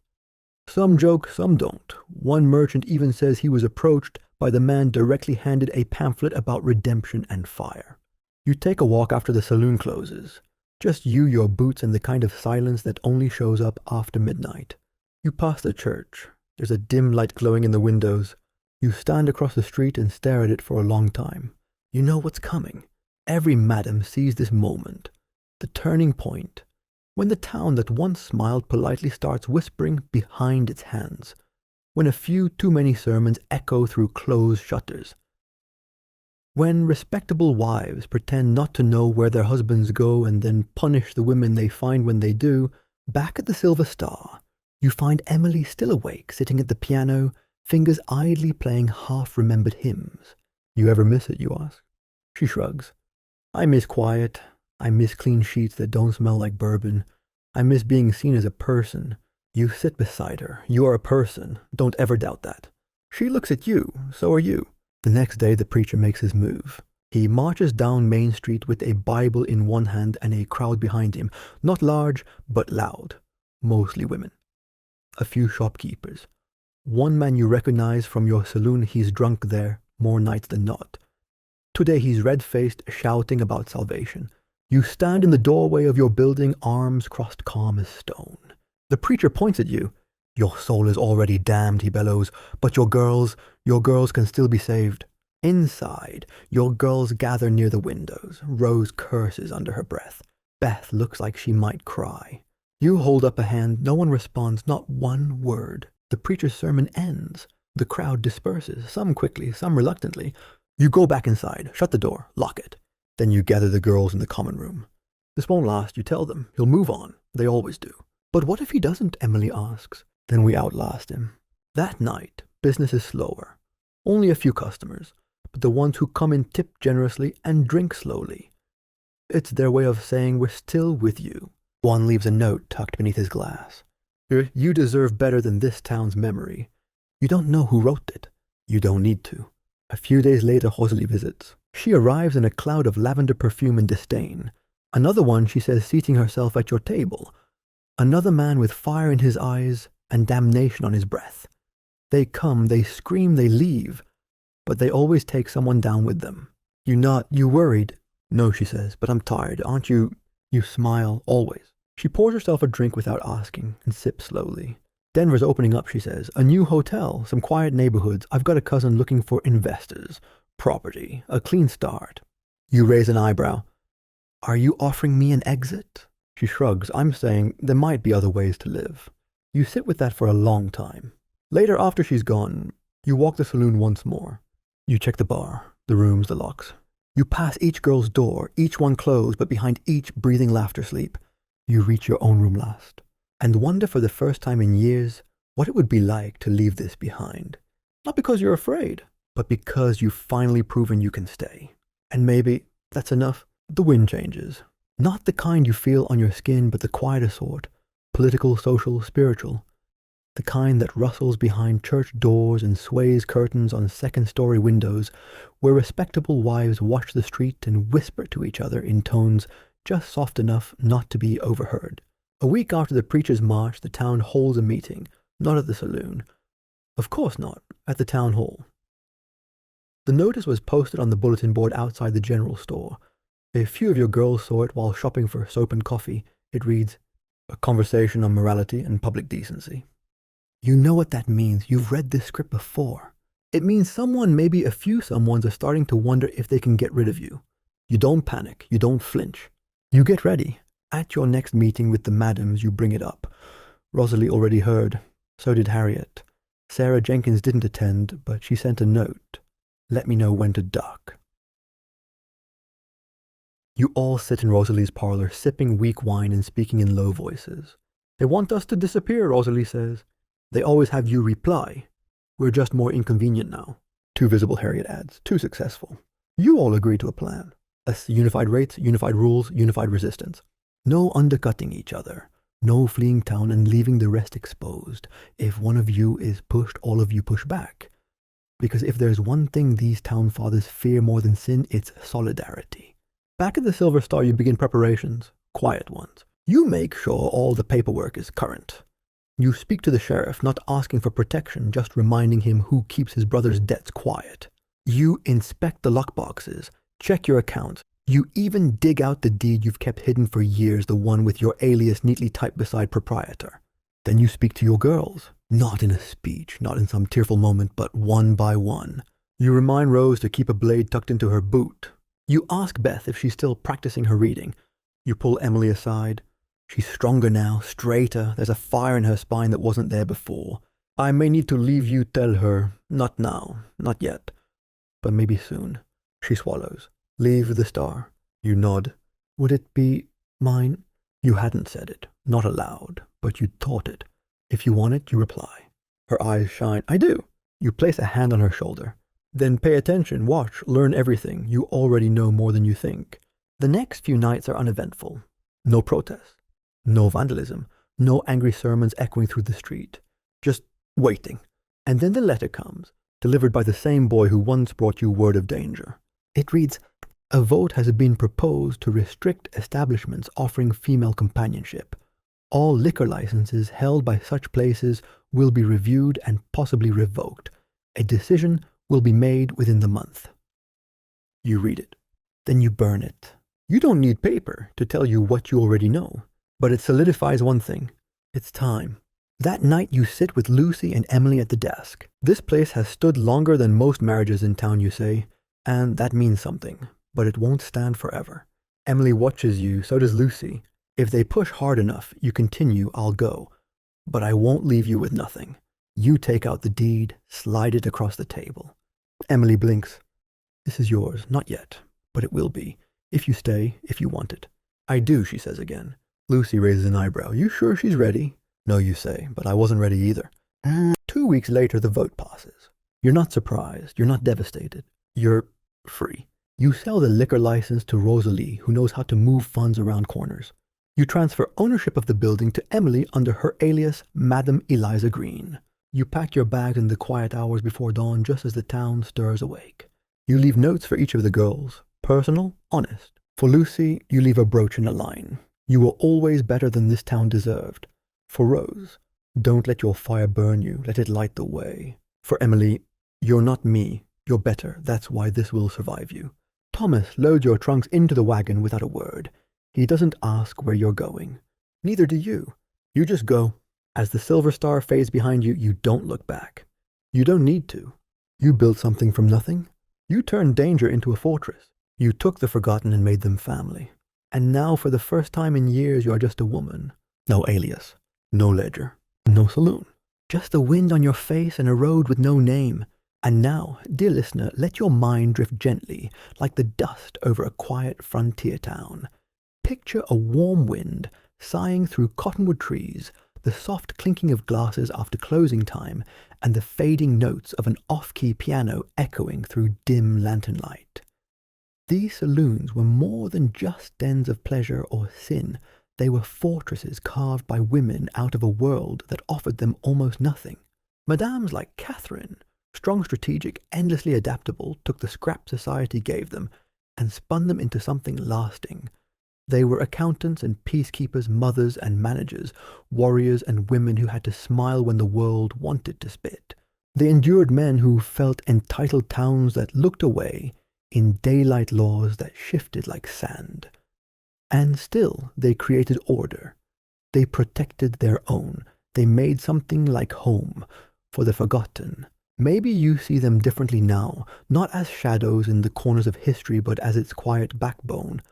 Some joke, some don't. One merchant even says he was approached by the man directly handed a pamphlet about redemption and fire. You take a walk after the saloon closes. Just you, your boots, and the kind of silence that only shows up after midnight. You pass the church. There's a dim light glowing in the windows. You stand across the street and stare at it for a long time. You know what's coming. Every madam sees this moment. The turning point. When the town that once smiled politely starts whispering behind its hands. When a few too many sermons echo through closed shutters. When respectable wives pretend not to know where their husbands go and then punish the women they find when they do, back at the Silver Star, you find Emily still awake, sitting at the piano, fingers idly playing half-remembered hymns. You ever miss it, you ask? She shrugs. I miss quiet. I miss clean sheets that don't smell like bourbon. I miss being seen as a person. You sit beside her. You are a person. Don't ever doubt that. She looks at you. So are you. The next day, the preacher makes his move. He marches down Main Street with a Bible in one hand and a crowd behind him. Not large, but loud. Mostly women. A few shopkeepers. One man you recognize from your saloon. He's drunk there more nights than not. Today he's red-faced, shouting about salvation. You stand in the doorway of your building, arms crossed calm as stone. The preacher points at you. Your soul is already damned, he bellows, but your girls can still be saved. Inside, your girls gather near the windows. Rose curses under her breath. Beth looks like she might cry. You hold up a hand. No one responds, not one word. The preacher's sermon ends. The crowd disperses, some quickly, some reluctantly. You go back inside, shut the door, lock it. Then you gather the girls in the common room. This won't last, you tell them. He'll move on. They always do. But what if he doesn't, Emily asks. Then we outlast him. That night, business is slower. Only a few customers, but the ones who come in tip generously and drink slowly. It's their way of saying we're still with you. One leaves a note tucked beneath his glass. You deserve better than this town's memory. You don't know who wrote it. You don't need to. A few days later, Rosalie visits. She arrives in a cloud of lavender perfume and disdain. Another one, she says, seating herself at your table. Another man with fire in his eyes and damnation on his breath. They come, they scream, they leave, but they always take someone down with them. You nod. You worried? No, she says, but I'm tired. Aren't you? You smile, always. She pours herself a drink without asking and sips slowly. Denver's opening up, she says. A new hotel, some quiet neighborhoods. I've got a cousin looking for investors. Property, a clean start. You raise an eyebrow. Are you offering me an exit? She shrugs. I'm saying there might be other ways to live. You sit with that for a long time. Later, after she's gone, you walk the saloon once more. You check the bar, the rooms, the locks. You pass each girl's door, each one closed, but behind each breathing laughter sleep. You reach your own room last, and wonder for the first time in years what it would be like to leave this behind. Not because you're afraid, but because you've finally proven you can stay. And maybe that's enough. The wind changes. Not the kind you feel on your skin, but the quieter sort. Political, social, spiritual. The kind that rustles behind church doors and sways curtains on second-story windows, where respectable wives watch the street and whisper to each other in tones just soft enough not to be overheard. A week after the preacher's march, the town holds a meeting, not at the saloon. Of course not, at the town hall. The notice was posted on the bulletin board outside the general store. A few of your girls saw it while shopping for soap and coffee. It reads, "A conversation on morality and public decency." You know what that means. You've read this script before. It means someone, maybe a few someones, are starting to wonder if they can get rid of you. You don't panic. You don't flinch. You get ready. At your next meeting with the madams, you bring it up. Rosalie already heard. So did Harriet. Sarah Jenkins didn't attend, but she sent a note. Let me know when to duck. You all sit in Rosalie's parlor, sipping weak wine and speaking in low voices. They want us to disappear, Rosalie says. They always have you reply. We're just more inconvenient now. Too visible, Harriet adds. Too successful. You all agree to a plan. Less unified rates, unified rules, unified resistance. No undercutting each other. No fleeing town and leaving the rest exposed. If one of you is pushed, all of you push back. Because if there's one thing these town fathers fear more than sin, it's solidarity. Back at the Silver Star, you begin preparations. Quiet ones. You make sure all the paperwork is current. You speak to the sheriff, not asking for protection, just reminding him who keeps his brother's debts quiet. You inspect the lockboxes, check your accounts. You even dig out the deed you've kept hidden for years, the one with your alias neatly typed beside proprietor. Then you speak to your girls, not in a speech, not in some tearful moment, but one by one. You remind Rose to keep a blade tucked into her boot. You ask Beth if she's still practicing her reading. You pull Emily aside. She's stronger now, straighter. There's a fire in her spine that wasn't there before. I may need to leave you tell her. Not now, not yet. But maybe soon. She swallows. Leave the star. You nod. Would it be mine? You hadn't said it, not aloud, but you'd thought it. If you want it, you reply. Her eyes shine. I do. You place a hand on her shoulder. Then pay attention, watch, learn everything. You already know more than you think. The next few nights are uneventful. No protests. No vandalism. No angry sermons echoing through the street. Just waiting. And then the letter comes, delivered by the same boy who once brought you word of danger. It reads, a vote has been proposed to restrict establishments offering female companionship. All liquor licenses held by such places will be reviewed and possibly revoked. A decision will be made within the month. You read it. Then you burn it. You don't need paper to tell you what you already know, but it solidifies one thing. It's time. That night you sit with Lucy and Emily at the desk. This place has stood longer than most marriages in town, you say, and that means something, but it won't stand forever. Emily watches you, so does Lucy. If they push hard enough, you continue, I'll go. But I won't leave you with nothing. You take out the deed, slide it across the table. Emily blinks. This is yours, not yet, but it will be. If you stay, if you want it. I do, she says again. Lucy raises an eyebrow. You sure she's ready? No, you say, but I wasn't ready either. 2 weeks later, the vote passes. You're not surprised. You're not devastated. You're free. You sell the liquor license to Rosalie, who knows how to move funds around corners. You transfer ownership of the building to Emily under her alias, Madam Eliza Green. You pack your bags in the quiet hours before dawn just as the town stirs awake. You leave notes for each of the girls. Personal, honest. For Lucy, you leave a brooch and a line. You were always better than this town deserved. For Rose, don't let your fire burn you. Let it light the way. For Emily, you're not me. You're better. That's why this will survive you. Thomas loads your trunks into the wagon without a word. He doesn't ask where you're going. Neither do you. You just go. As the Silver Star fades behind you, you don't look back. You don't need to. You built something from nothing. You turned danger into a fortress. You took the forgotten and made them family. And now, for the first time in years, you are just a woman. No alias. No ledger. No saloon. Just the wind on your face and a road with no name. And now, dear listener, let your mind drift gently, like the dust over a quiet frontier town. Picture a warm wind sighing through cottonwood trees, the soft clinking of glasses after closing time, and the fading notes of an off-key piano echoing through dim lantern light. These saloons were more than just dens of pleasure or sin. They were fortresses carved by women out of a world that offered them almost nothing. Madames like Catherine, strong, strategic, endlessly adaptable, took the scraps society gave them and spun them into something lasting. They were accountants and peacekeepers, mothers and managers, warriors and women who had to smile when the world wanted to spit. They endured men who felt entitled towns that looked away, in daylight laws that shifted like sand. And still they created order. They protected their own. They made something like home for the forgotten. Maybe you see them differently now, not as shadows in the corners of history, but as its quiet backbone.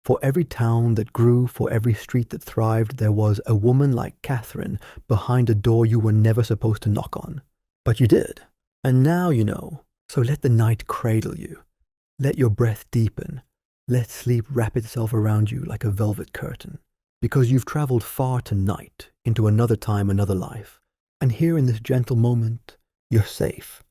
For every town that grew, for every street that thrived, there was a woman like Catherine behind a door you were never supposed to knock on. But you did. And now you know. So let the night cradle you. Let your breath deepen. Let sleep wrap itself around you like a velvet curtain. because you've traveled far tonight into another time, another life. And here in this gentle moment, you're safe.